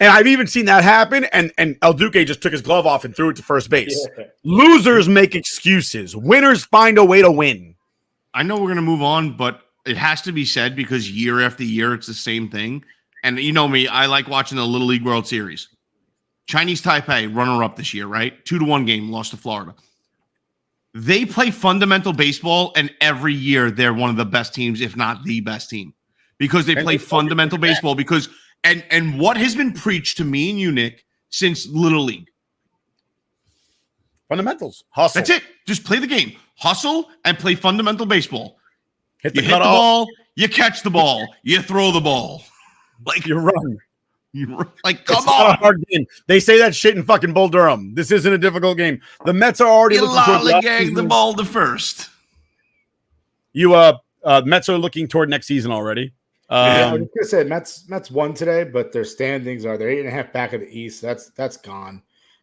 And I've even seen that happen, and El Duque just took his glove off and threw it to first base. Yeah. Losers make excuses. Winners find a way to win. I know we're going to move on, but it has to be said because year after year, it's the same thing. And you know me, I like watching the Little League World Series. Chinese Taipei, runner-up this year, right? 2-1 game, lost to Florida. They play fundamental baseball, and every year they're one of the best teams, if not the best team, because they play fundamental baseball because – And what has been preached to me and you, Nick, since Little League? Fundamentals. Hustle. That's it. Just play the game. Hustle and play fundamental baseball. You hit the ball, you catch the ball, you throw the ball. Like, you run. Like, come on. Not a hard game. They say that shit in fucking Bull Durham. This isn't a difficult game. The Mets are already looking lollygag the ball to first. Mets are looking toward next season already. I was gonna say Mets won today, but their standings are they're 8.5 back of the East. That's gone,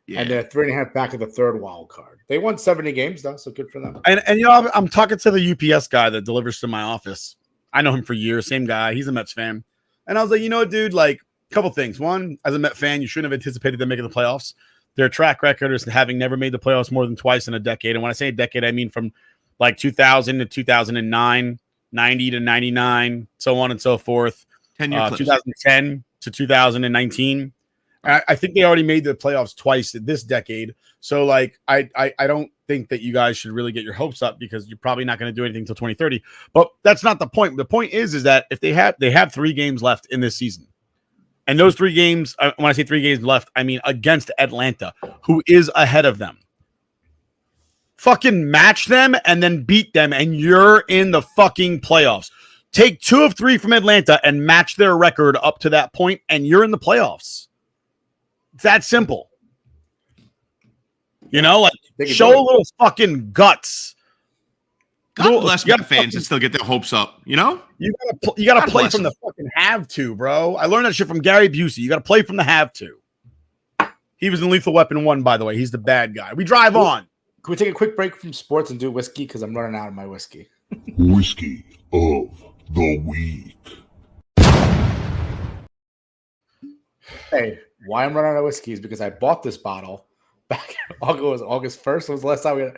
and they're 3.5 back of the third wild card. They won 70 games though, so good for them. And you know, I'm talking to the UPS guy that delivers to my office. I know him for years, same guy. He's a Mets fan, and I was like, you know, dude, like a couple things. One, as a Met fan, you shouldn't have anticipated them making the playoffs. Their track record is having never made the playoffs more than twice in a decade, and when I say a decade, I mean from like 2000 to 2009. 90 to 99, so on and so forth. 2010 to 2019. I think they already made the playoffs twice this decade. So, like, I don't think that you guys should really get your hopes up because you're probably not going to do anything until 2030. But that's not the point. The point is that if they have 3 games left in this season, And those 3 games, when I say 3 games left, I mean against Atlanta, who is ahead of them. Fucking match them and then beat them, and you're in the fucking playoffs. Take 2 of 3 from Atlanta and match their record up to that point, and you're in the playoffs. It's that simple. You know, like show a little fucking guts. God bless my fans that still get their hopes up. You know, you gotta play from the fucking have to, bro. I learned that shit from Gary Busey. You gotta play from the have to. He was in Lethal Weapon 1, by the way. He's the bad guy. We drive on. Can we take a quick break from sports and do whiskey? Because I'm running out of my whiskey. Whiskey of the week. Hey, why I'm running out of whiskey is because I bought this bottle back in August 1st. It was the last time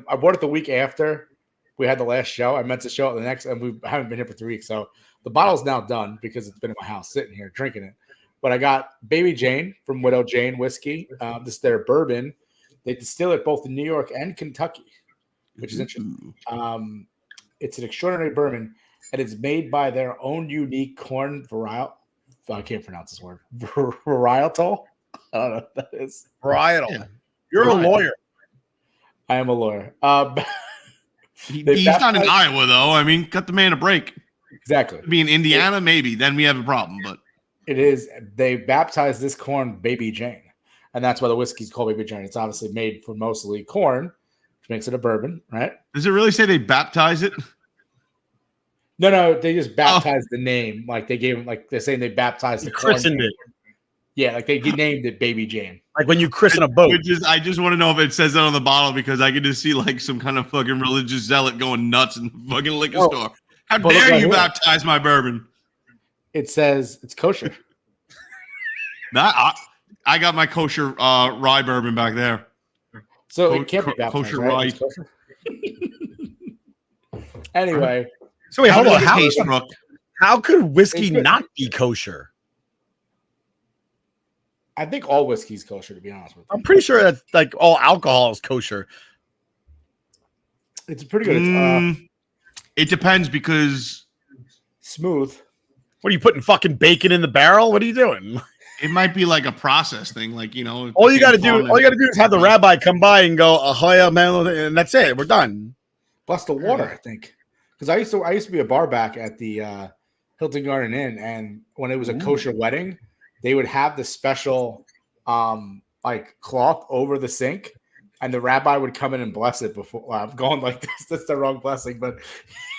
I bought it the week after we had the last show. I meant to show it the next, and we haven't been here for 3 weeks. So the bottle's now done because it's been in my house sitting here drinking it. But I got Baby Jane from Widow Jane Whiskey. This is their bourbon. They distill it both in New York and Kentucky, which is interesting. It's an extraordinary bourbon, and it's made by their own unique corn varietal. I can't pronounce this word. Varietal? I don't know what that is. Varietal. Yeah. You're a lawyer. I am a lawyer. He's not in Iowa, though. I mean, cut the man a break. Exactly. Be in Indiana, maybe. Then we have a problem. But it is. They baptized this corn Baby Jane, and that's why the whiskey's called Baby Jane. It's obviously made from mostly corn, which makes it a bourbon, right? Does it really say they baptize it? No, they just baptized the name. Like they gave, like they're saying they baptized the corn. Christened it. Yeah, like they named it Baby Jane. Like when you christen a boat. I just want to know if it says that on the bottle because I can just see like some kind of fucking religious zealot going nuts in the fucking liquor store. How dare you baptize my bourbon? It says it's kosher. I got my kosher rye bourbon back there. So it can't be baptized, kosher right? rye. Anyway. So wait, hold on. How could whiskey not be kosher? I think all whiskey's kosher, to be honest with you. I'm pretty sure that like all alcohol is kosher. It's pretty good. It depends because smooth. What are you putting fucking bacon in the barrel? What are you doing? It might be like a process thing, like you know. All you got to do is have the rabbi come by and go ahoya man, and that's it. We're done. Plus the water, I think, because I used to be a bar back at the Hilton Garden Inn, and when it was a kosher wedding, they would have the special like cloth over the sink, and the rabbi would come in and bless it before. Well, I'm going like this. That's the wrong blessing, but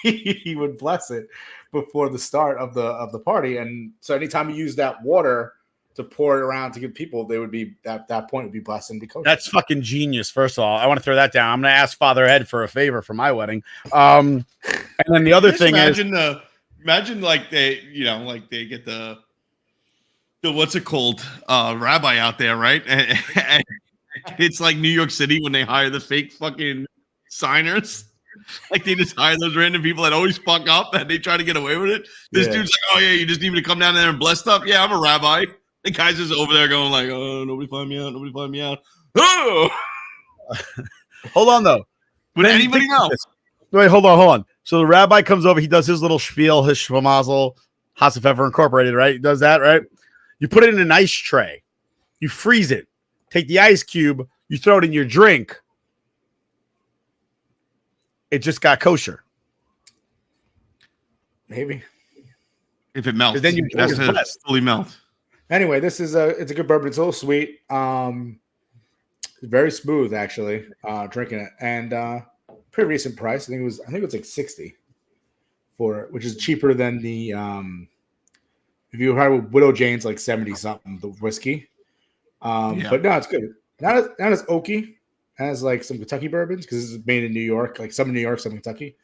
he would bless it before the start of the party. And so anytime you use that water to pour it around to give people, they would be at that point would be blessed and be kosher. That's fucking genius. First of all, I want to throw that down. I'm going to ask Father Ed for a favor for my wedding. And then the other thing imagine like they get the what's it called rabbi out there, right? And it's like New York City when they hire the fake fucking signers. Like they just hire those random people that always fuck up and they try to get away with it. This dude's like, oh yeah, you just need me to come down there and bless stuff. Yeah, I'm a rabbi. The guy's just over there going like, oh, nobody find me out. Nobody find me out. Oh, hold on though. Would anybody know? Wait, hold on. So the rabbi comes over. He does his little spiel, his schmamazel, Hasefever Incorporated, right? He does that, right? You put it in an ice tray. You freeze it. Take the ice cube. You throw it in your drink. It just got kosher. Maybe. If it melts. Then you has to fully melt. Anyway, it's a good bourbon. It's a little sweet. Very smooth, actually, drinking it. And pretty recent price. I think it was like 60 for it, which is cheaper than the if you had with Widow Jane's like 70 something, the whiskey. But no, it's good. Not as oaky as like some Kentucky bourbons because this is made in New York, like some in New York, some in Kentucky.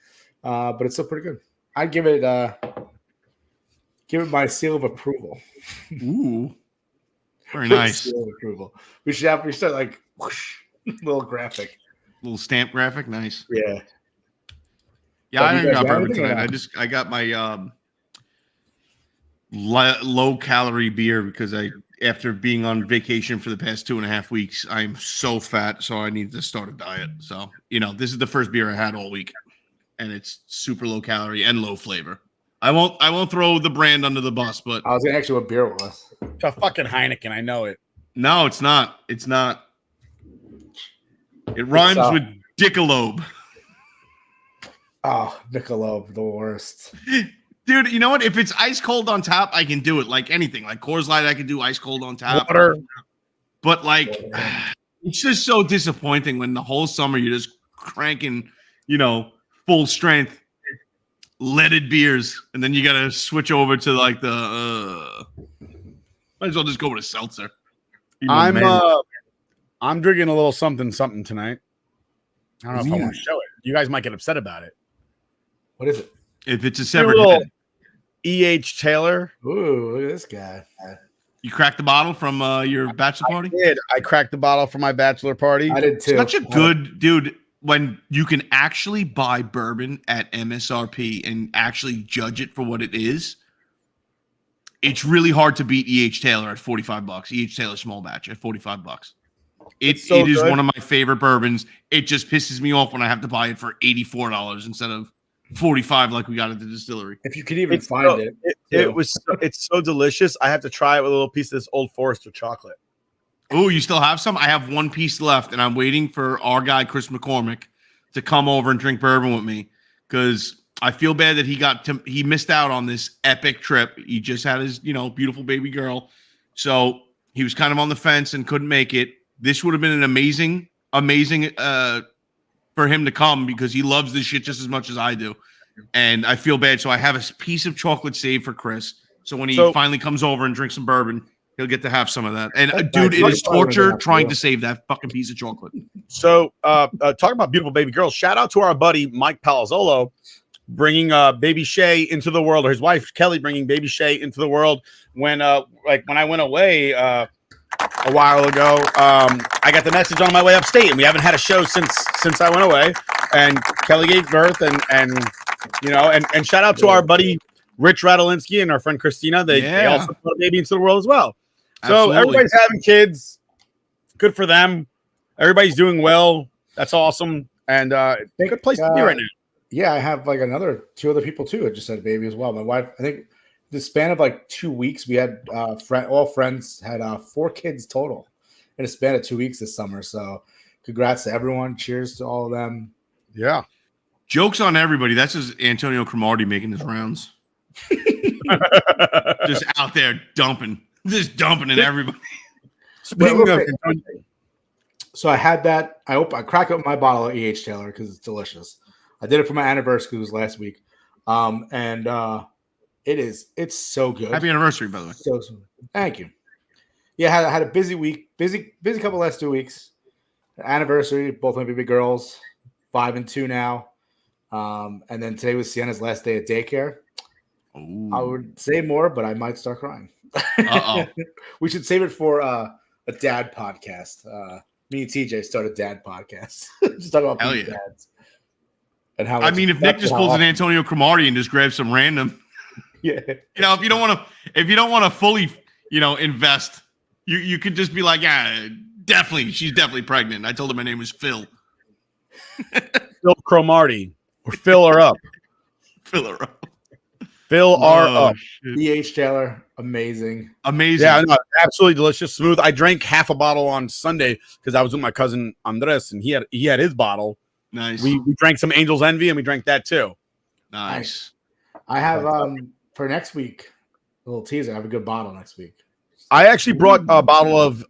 But it's still pretty good. I'd give it my seal of approval. Ooh, very nice. Seal of approval. We should like whoosh, little graphic, little stamp graphic. Nice. Yeah. Yeah, I didn't got bourbon tonight. I got my low calorie beer because after being on vacation for the past 2.5 weeks, I'm so fat, so I need to start a diet. So, this is the first beer I had all week, and it's super low calorie and low flavor. I won't throw the brand under the bus, but I was gonna ask you what beer it was. It's a fucking Heineken. I know it. no, it's not. It's not. It rhymes with Dickalobe. Oh, Michelob, the worst. Dude, you know what? If it's ice cold on tap, I can do it. Like anything, like Coors Light, I can do ice cold on tap. Water. But like, it's just so disappointing when the whole summer you're just cranking, full strength leaded beers, and then you got to switch over to like the. Might as well just go with a seltzer. I'm drinking a little something tonight. I don't know if I want to show it. You guys might get upset about it. What is it? If it's a separate E.H. Taylor. Ooh, look at this guy. You cracked the bottle from your bachelor party? I did. I cracked the bottle for my bachelor party. I did too. Such a good dude when you can actually buy bourbon at MSRP and actually judge it for what it is. It's really hard to beat E.H. Taylor at $45. E.H. Taylor small batch at $45. It is one of my favorite bourbons. It just pisses me off when I have to buy it for $84 instead of $45 like we got at the distillery. If you could even find it. It's so delicious. I have to try it with a little piece of this Old Forester chocolate. Oh, you still have some? I have one piece left, and I'm waiting for our guy Chris McCormick to come over and drink bourbon with me because I feel bad that he missed out on this epic trip. He just had his beautiful baby girl, so he was kind of on the fence and couldn't make it. This would have been an amazing for him to come because he loves this shit just as much as I do. And I feel bad. So I have a piece of chocolate saved for Chris. So when he finally comes over and drinks some bourbon, he'll get to have some of that. And dude, it is torture trying to save that fucking piece of chocolate. So talk about beautiful baby girls. Shout out to our buddy, Mike Palazzolo, bringing baby Shay into the world, or his wife, Kelly, bringing baby Shay into the world. When I went away, a while ago, I got the message on my way upstate, and we haven't had a show since I went away. And Kelly gave birth, and shout out to our buddy Rich Radolinsky and our friend Christina. They also put a baby into the world as well. So everybody's having kids. Good for them. Everybody's doing well. That's awesome, and good place to be right now. Yeah, I have like two other people too that just had a baby as well. My wife, I think. The span of like 2 weeks, we had all friends had 4 kids total in a span of 2 weeks this summer. So, congrats to everyone! Cheers to all of them. Yeah, jokes on everybody. That's just Antonio Cromartie making his rounds, just out there dumping in everybody. So I had that. I cracked up my bottle of E.H. Taylor because it's delicious. I did it for my anniversary. It was last week, It's so good. Happy anniversary, by the way. So thank you. Yeah, I had a busy week. Busy couple last 2 weeks. Anniversary, both my baby girls, 5 and 2 now. And then today was Sienna's last day at daycare. Ooh. I would say more, but I might start crying. We should save it for a dad podcast. Me and TJ start a dad podcast. Just talk about being dads. And how if Nick just pulls an Antonio Cromartie and just grabs some random. Yeah, if you don't want to fully, invest, you could just be like, yeah, definitely, she's definitely pregnant. I told her my name was Phil. Phil Cromartie, or fill her up. Fill her up. Fill her up. E.H. Taylor, amazing. Yeah, no, absolutely delicious, smooth. I drank half a bottle on Sunday because I was with my cousin Andres, and he had his bottle. Nice. We drank some Angel's Envy, and we drank that too. Nice. I have for next week, a little teaser. I have a good bottle next week. I actually brought a bottle of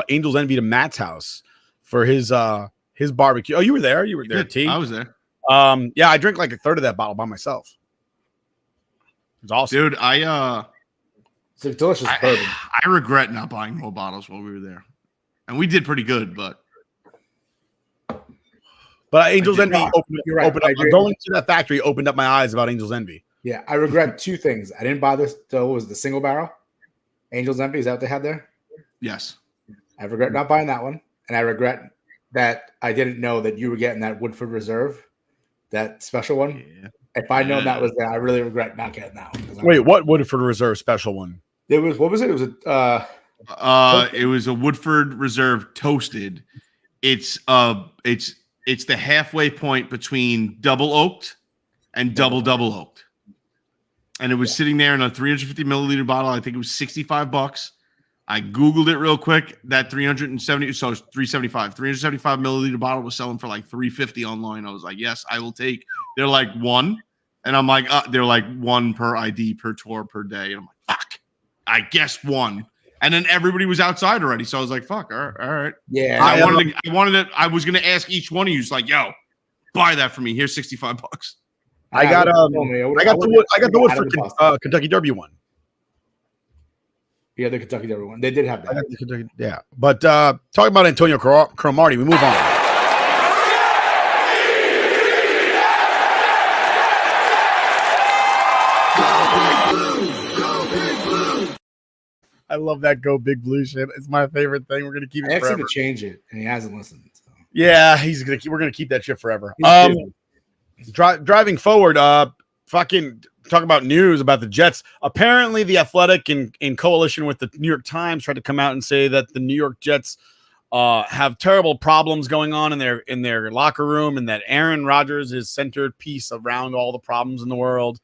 Angel's Envy to Matt's house for his barbecue. Oh, you were there? You were there, T? I was there. Yeah, I drank like a third of that bottle by myself. It was awesome. Dude, it's a delicious bourbon. I regret not buying more bottles while we were there. And we did pretty good, but Angel's Envy opened up. Going to that factory opened up my eyes about Angel's Envy. Yeah, I regret 2 things. I didn't buy this. So it was the single barrel Angel's Envy. Is that what they had there? Yes. I regret not buying that one, and I regret that I didn't know that you were getting that Woodford Reserve, that special one. Yeah. If I'd known that was there, I really regret not getting that one. Wait, what Woodford Reserve special one? It was what was it? It was it was a Woodford Reserve toasted. It's the halfway point between double oaked and double oaked. and it was sitting there in a 350 milliliter bottle. I think it was $65. I Googled it real quick. That 375 milliliter bottle was selling for like $350 online. I was like, yes, I will take. They're like one. And I'm like, they're like one per ID, per tour, per day. And I'm like, fuck, I guessed one. And then everybody was outside already. So I was like, fuck, all right. Yeah. I was going to ask each one of you, just like, yo, buy that for me. Here's $65. I got the wood for Kentucky Derby one. Yeah, the Kentucky Derby one. They did have that. Yeah. But talking about Antonio Cromartie, we move on. I love that "Go Big Blue" shit. It's my favorite thing. We're gonna keep it. I asked forever. him to change it, and he hasn't listened. So. Yeah, we're gonna keep that shit forever. Driving forward, fucking talk about news about the Jets. Apparently, the Athletic in coalition with the New York Times tried to come out and say that the New York Jets have terrible problems going on in their locker room, and that Aaron Rodgers is centered piece around all the problems in the world.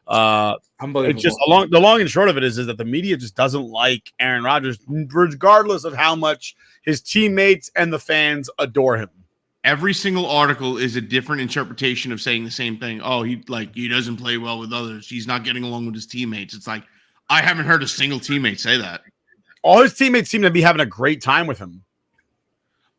It's just the long and short of it is that the media just doesn't like Aaron Rodgers, regardless of how much his teammates and the fans adore him. Every single article is a different interpretation of saying the same thing. Oh, he doesn't play well with others. He's not getting along with his teammates. It's like, I haven't heard a single teammate say that. All his teammates seem to be having a great time with him.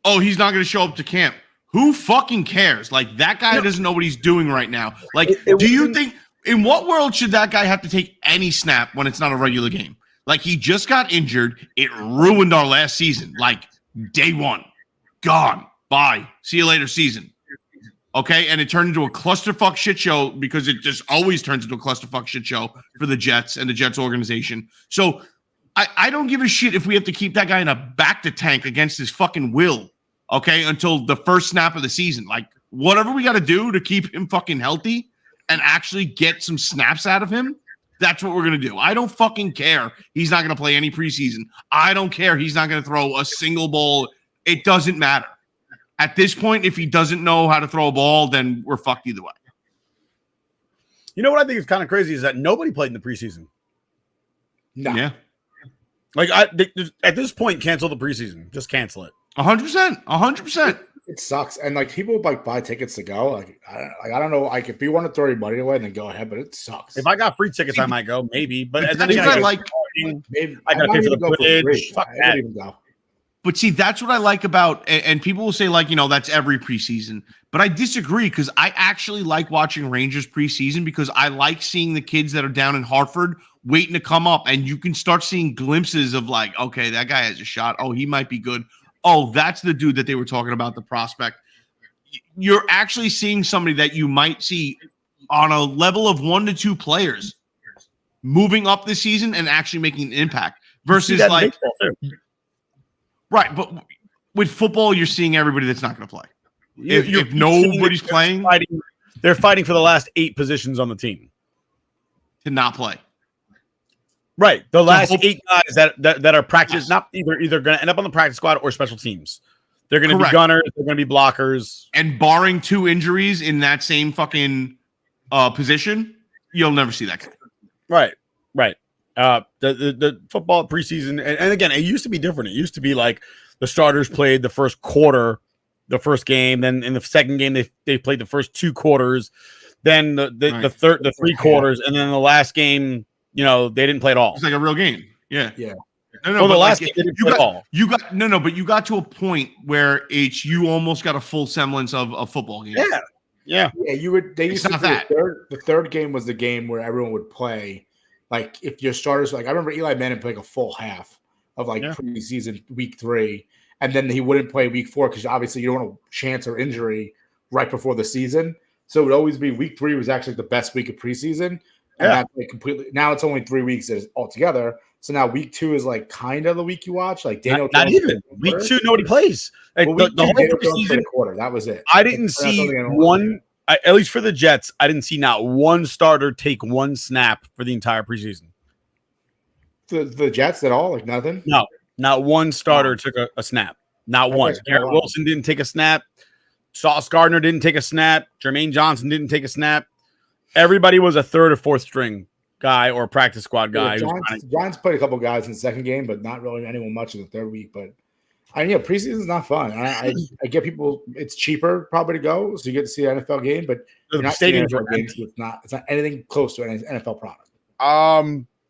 Oh, he's not going to show up to camp. Who fucking cares? Like, that guy doesn't know what he's doing right now. Like, do you think, in what world should that guy have to take any snap when it's not a regular game? Like, he just got injured. It ruined our last season. Like, day one. Gone. Bye. See you later season. Okay? And it turned into a clusterfuck shit show because it just always turns into a clusterfuck shit show for the Jets and the Jets organization. So, I don't give a shit if we have to keep that guy in a back to tank against his fucking will, okay, until the first snap of the season. Like, whatever we got to do to keep him fucking healthy and actually get some snaps out of him, that's what we're going to do. I don't fucking care. He's not going to play any preseason. I don't care. He's not going to throw a single ball. It doesn't matter. At this point, if he doesn't know how to throw a ball, then we're fucked either way. You know what I think is kind of crazy is that nobody played in the preseason. No. Yeah. Like, at this point, cancel the preseason. Just cancel it. 100%. 100%. It sucks. And, like, people, like, buy tickets to go. I don't know. Like, if you want to throw your money away, then go ahead. But it sucks. If I got free tickets, I might go. Maybe. But then again, I got to pay for the footage. Fuck that. Even go. But see, that's what I like about, and people will say, like, that's every preseason. But I disagree because I actually like watching Rangers preseason because I like seeing the kids that are down in Hartford waiting to come up. And you can start seeing glimpses of, like, okay, that guy has a shot. Oh, he might be good. Oh, that's the dude that they were talking about, the prospect. You're actually seeing somebody that you might see on a level of 1 to 2 players moving up this season and actually making an impact versus, like, right, but with football, you're seeing everybody that's not going to play. If nobody's playing, they're fighting for the last 8 positions on the team to not play. Right, the last 8 guys that are practice, not either going to end up on the practice squad or special teams. They're going to be gunners. They're going to be blockers. And barring 2 injuries in that same fucking position, you'll never see that guy. Right. The football preseason, and again, it used to be different. It used to be like the starters played the first quarter, the first game, then in the second game they played the first 2 quarters, then the 3 quarters, and then the last game, they didn't play at all. It's like a real game. Yeah. No, well, the last game they didn't play at all. But you got to a point where you almost got a full semblance of a football game. Yeah. You would. They used to the third game was the game where everyone would play. Like, if your starters, like, I remember Eli Manning playing a full half of, like, preseason week 3, and then he wouldn't play week 4 because obviously you don't want a chance or injury right before the season. So it would always be week 3 was actually the best week of preseason. And that's like completely, now it's only 3 weeks altogether. So now week 2 is like kind of the week you watch. Like, Daniel not even week 2, nobody plays. Well, the whole preseason quarter, that was it. I didn't see one. At least for the Jets, I didn't see not one starter take 1 snap for the entire preseason. The Jets at all? Like, nothing? No, not one starter took a snap. Not one. Garrett Wilson didn't take a snap. Sauce Gardner didn't take a snap. Jermaine Johnson didn't take a snap. Everybody was a 3rd or 4th string guy or a practice squad Yeah, guy. Giants played a couple guys in the second game, but not really anyone much in the third week. But preseason is not fun. I get people; it's cheaper probably to go, so you get to see an NFL game, but you're not seeing NFL games. It's not anything close to an NFL product.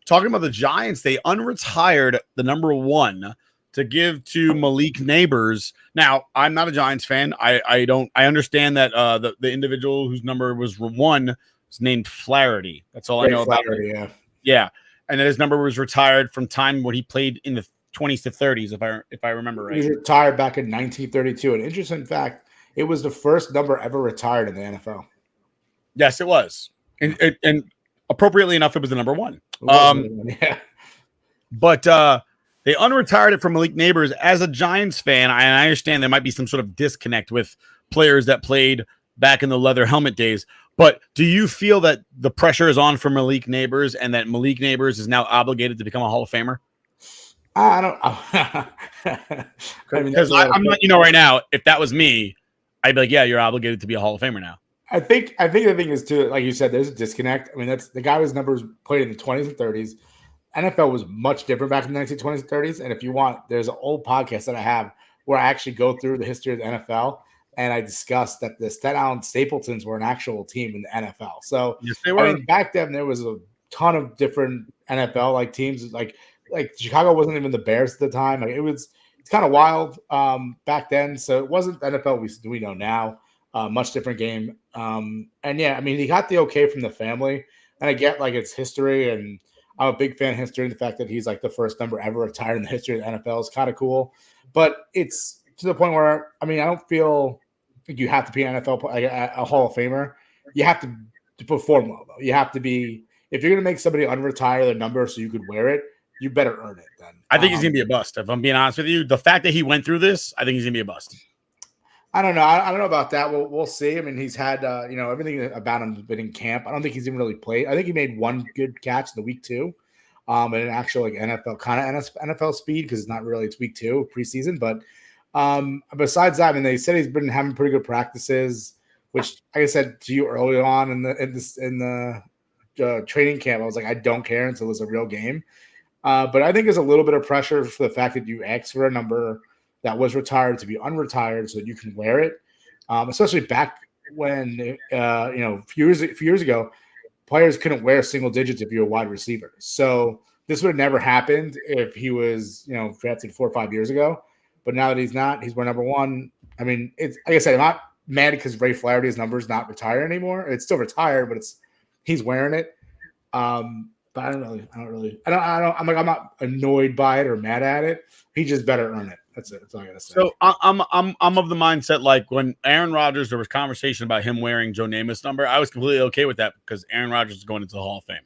Talking about the Giants, they unretired the number 1 to give to Malik Neighbors. Now, I'm not a Giants fan. I understand that the individual whose number was 1 was named Flaherty. That's all I know Flaherty, about it. Yeah. And then his number was retired from time when he played in the 20s to 30s, if I remember right. He was retired back in 1932. An interesting fact, it was the first number ever retired in the NFL. Yes, it was. And appropriately enough, it was the number 1. Yeah. But they unretired it from Malik Neighbors. As a Giants fan, I understand there might be some sort of disconnect with players that played back in the leather helmet days. But do you feel that the pressure is on for Malik Neighbors and that Malik Neighbors is now obligated to become a Hall of Famer? I don't. Because I'm letting you know right now, if that was me, I'd be like, yeah, you're obligated to be a Hall of Famer now. I think the thing is too, like you said, there's a disconnect. I mean, that's the guy whose numbers played in the 20s and 30s. NFL was much different back in the 1920s and 30s. And if you want, there's an old podcast that I have where I actually go through the history of the NFL, and I discussed that the Staten Island Stapletons were an actual team in the NFL. So yes, they were. I mean, back then there was a ton of different NFL like teams. Like Chicago wasn't even the Bears at the time. Like it's kind of wild back then. So it wasn't the NFL we know now. Much different game. And yeah, I mean, he got the okay from the family, and I get like it's history, and I'm a big fan of history. And the fact that he's like the first number ever retired in the history of the NFL is kind of cool. But it's to the point where, I mean, I don't feel like you have to be an NFL a Hall of Famer. You have to perform well, though. You have to be, if you're going to make somebody unretire their number so you could wear it, you better earn it then. I think he's going to be a bust. If I'm being honest with you, the fact that he went through this, I think he's going to be a bust. I don't know. I don't know about that. We'll see. I mean, he's had everything about him has been in camp. I don't think he's even really played. I think he made one good catch in the week 2, and an actual like NFL kind of NFL speed because it's week 2 preseason. But besides that, I mean, they said he's been having pretty good practices, which, like I said to you early on in the training camp, I was like, I don't care until it's a real game. But I think there's a little bit of pressure for the fact that you asked for a number that was retired to be unretired so that you can wear it. Especially back when, a few years ago, players couldn't wear single digits if you're a wide receiver. So this would have never happened if he was, drafted 4 or 5 years ago. But now that he's not, he's wearing number 1. I mean, it's like I said, I'm not mad because Ray Flaherty's number is not retired anymore. It's still retired, but he's wearing it. But I'm not annoyed by it or mad at it. He just better earn it. That's it. That's all I gotta say. So I'm of the mindset, like when Aaron Rodgers, there was conversation about him wearing Joe Namath's number. I was completely okay with that because Aaron Rodgers is going into the Hall of Fame.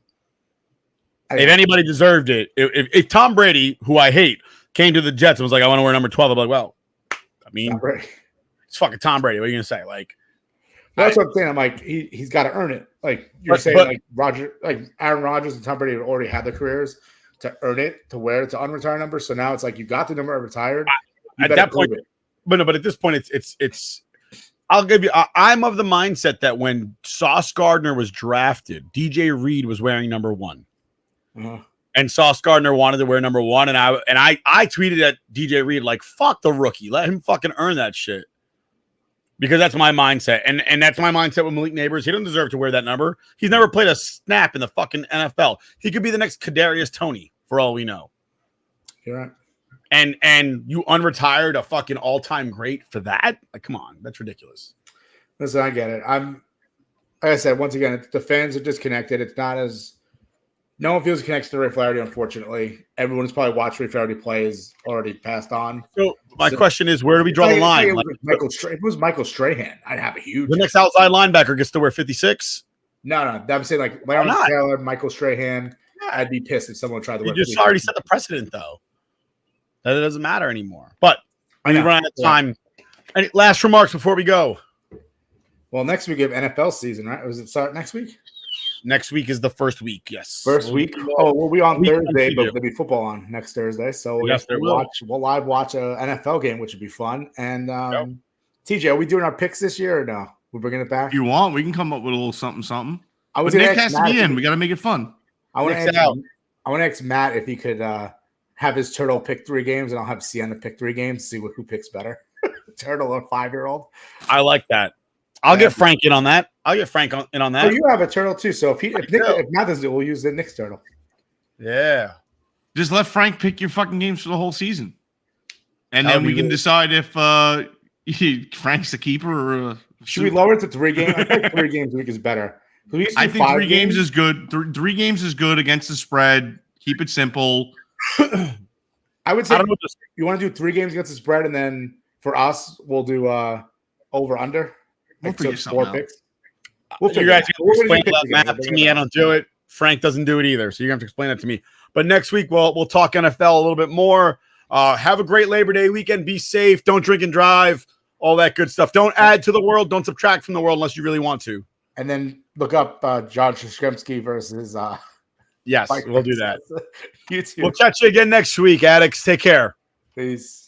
If anybody deserved it, if Tom Brady, who I hate, came to the Jets and was like, I want to wear number 12, I'd be like, well, I mean, it's fucking Tom Brady. What are you gonna say? Like, that's what I'm saying. I'm like, he's got to earn it. Like you're saying, Aaron Rodgers and Tom Brady already had their careers to earn it, to wear it, to unretire number. So now it's like you got the number retired. At that point, but at this point, it's. I'll give you. I'm of the mindset that when Sauce Gardner was drafted, DJ Reed was wearing number 1, and Sauce Gardner wanted to wear number 1, and I tweeted at DJ Reed like, "Fuck the rookie, let him fucking earn that shit." Because that's my mindset. And that's my mindset with Malik Neighbors. He doesn't deserve to wear that number. He's never played a snap in the fucking NFL. He could be the next Kadarius Toney, for all we know. You're right. And you unretired a fucking all-time great for that? Like, come on. That's ridiculous. Listen, I get it. Like I said, once again, the fans are disconnected. It's not as – no one feels connected to Ray Flaherty, unfortunately. Everyone who's probably watched Ray Flaherty play is already passed on. So my question is, where do we draw the line? If it was Michael Strahan, I'd have a huge – the next outside linebacker gets to wear 56? No. I'm saying like Larry Taylor, Michael Strahan. I'd be pissed if someone tried to wear 56. You just already set the precedent, though. That it doesn't matter anymore. But we run out of time. Any last remarks before we go? Well, next week we have NFL season, right? Or does it start next week? Next week is the first week, yes. First week? Oh, we'll be on Thursday, but there'll be football on next Thursday. So we'll live watch an NFL game, which would be fun. And TJ, are we doing our picks this year or no? We're bringing it back? If you want, we can come up with a little something. Nick has to be in. We got to make it fun. I want Nick's to out. ask Matt if he could have his turtle pick 3 games, and I'll have Sienna pick 3 games. See who picks better, turtle or 5-year-old. I like that. I'll get Frank in on that. I'll get Frank in on that. Oh, you have a turtle too. So if Matt doesn't do it, we'll use the Nick's turtle. Yeah. Just let Frank pick your fucking games for the whole season, and then we can decide if Frank's the keeper or. Should we lower it to 3 games? I think 3 games a week is better. I think 3 games is good. 3 games is good against the spread. Keep it simple. I would say you want to do 3 games against the spread, and then for us, we'll do over under. Like, so 4 picks. You guys can explain that math to me. I don't do it. Frank doesn't do it either, so you're gonna have to explain that to me. But next week we'll talk NFL a little bit more. Have a great Labor Day weekend. Be safe. Don't drink and drive. All that good stuff. Don't add to the world. Don't subtract from the world unless you really want to. And then look up John Shashkemsky versus. Yes, we'll do that. YouTube. We'll catch you again next week, Addicts. Take care. Peace.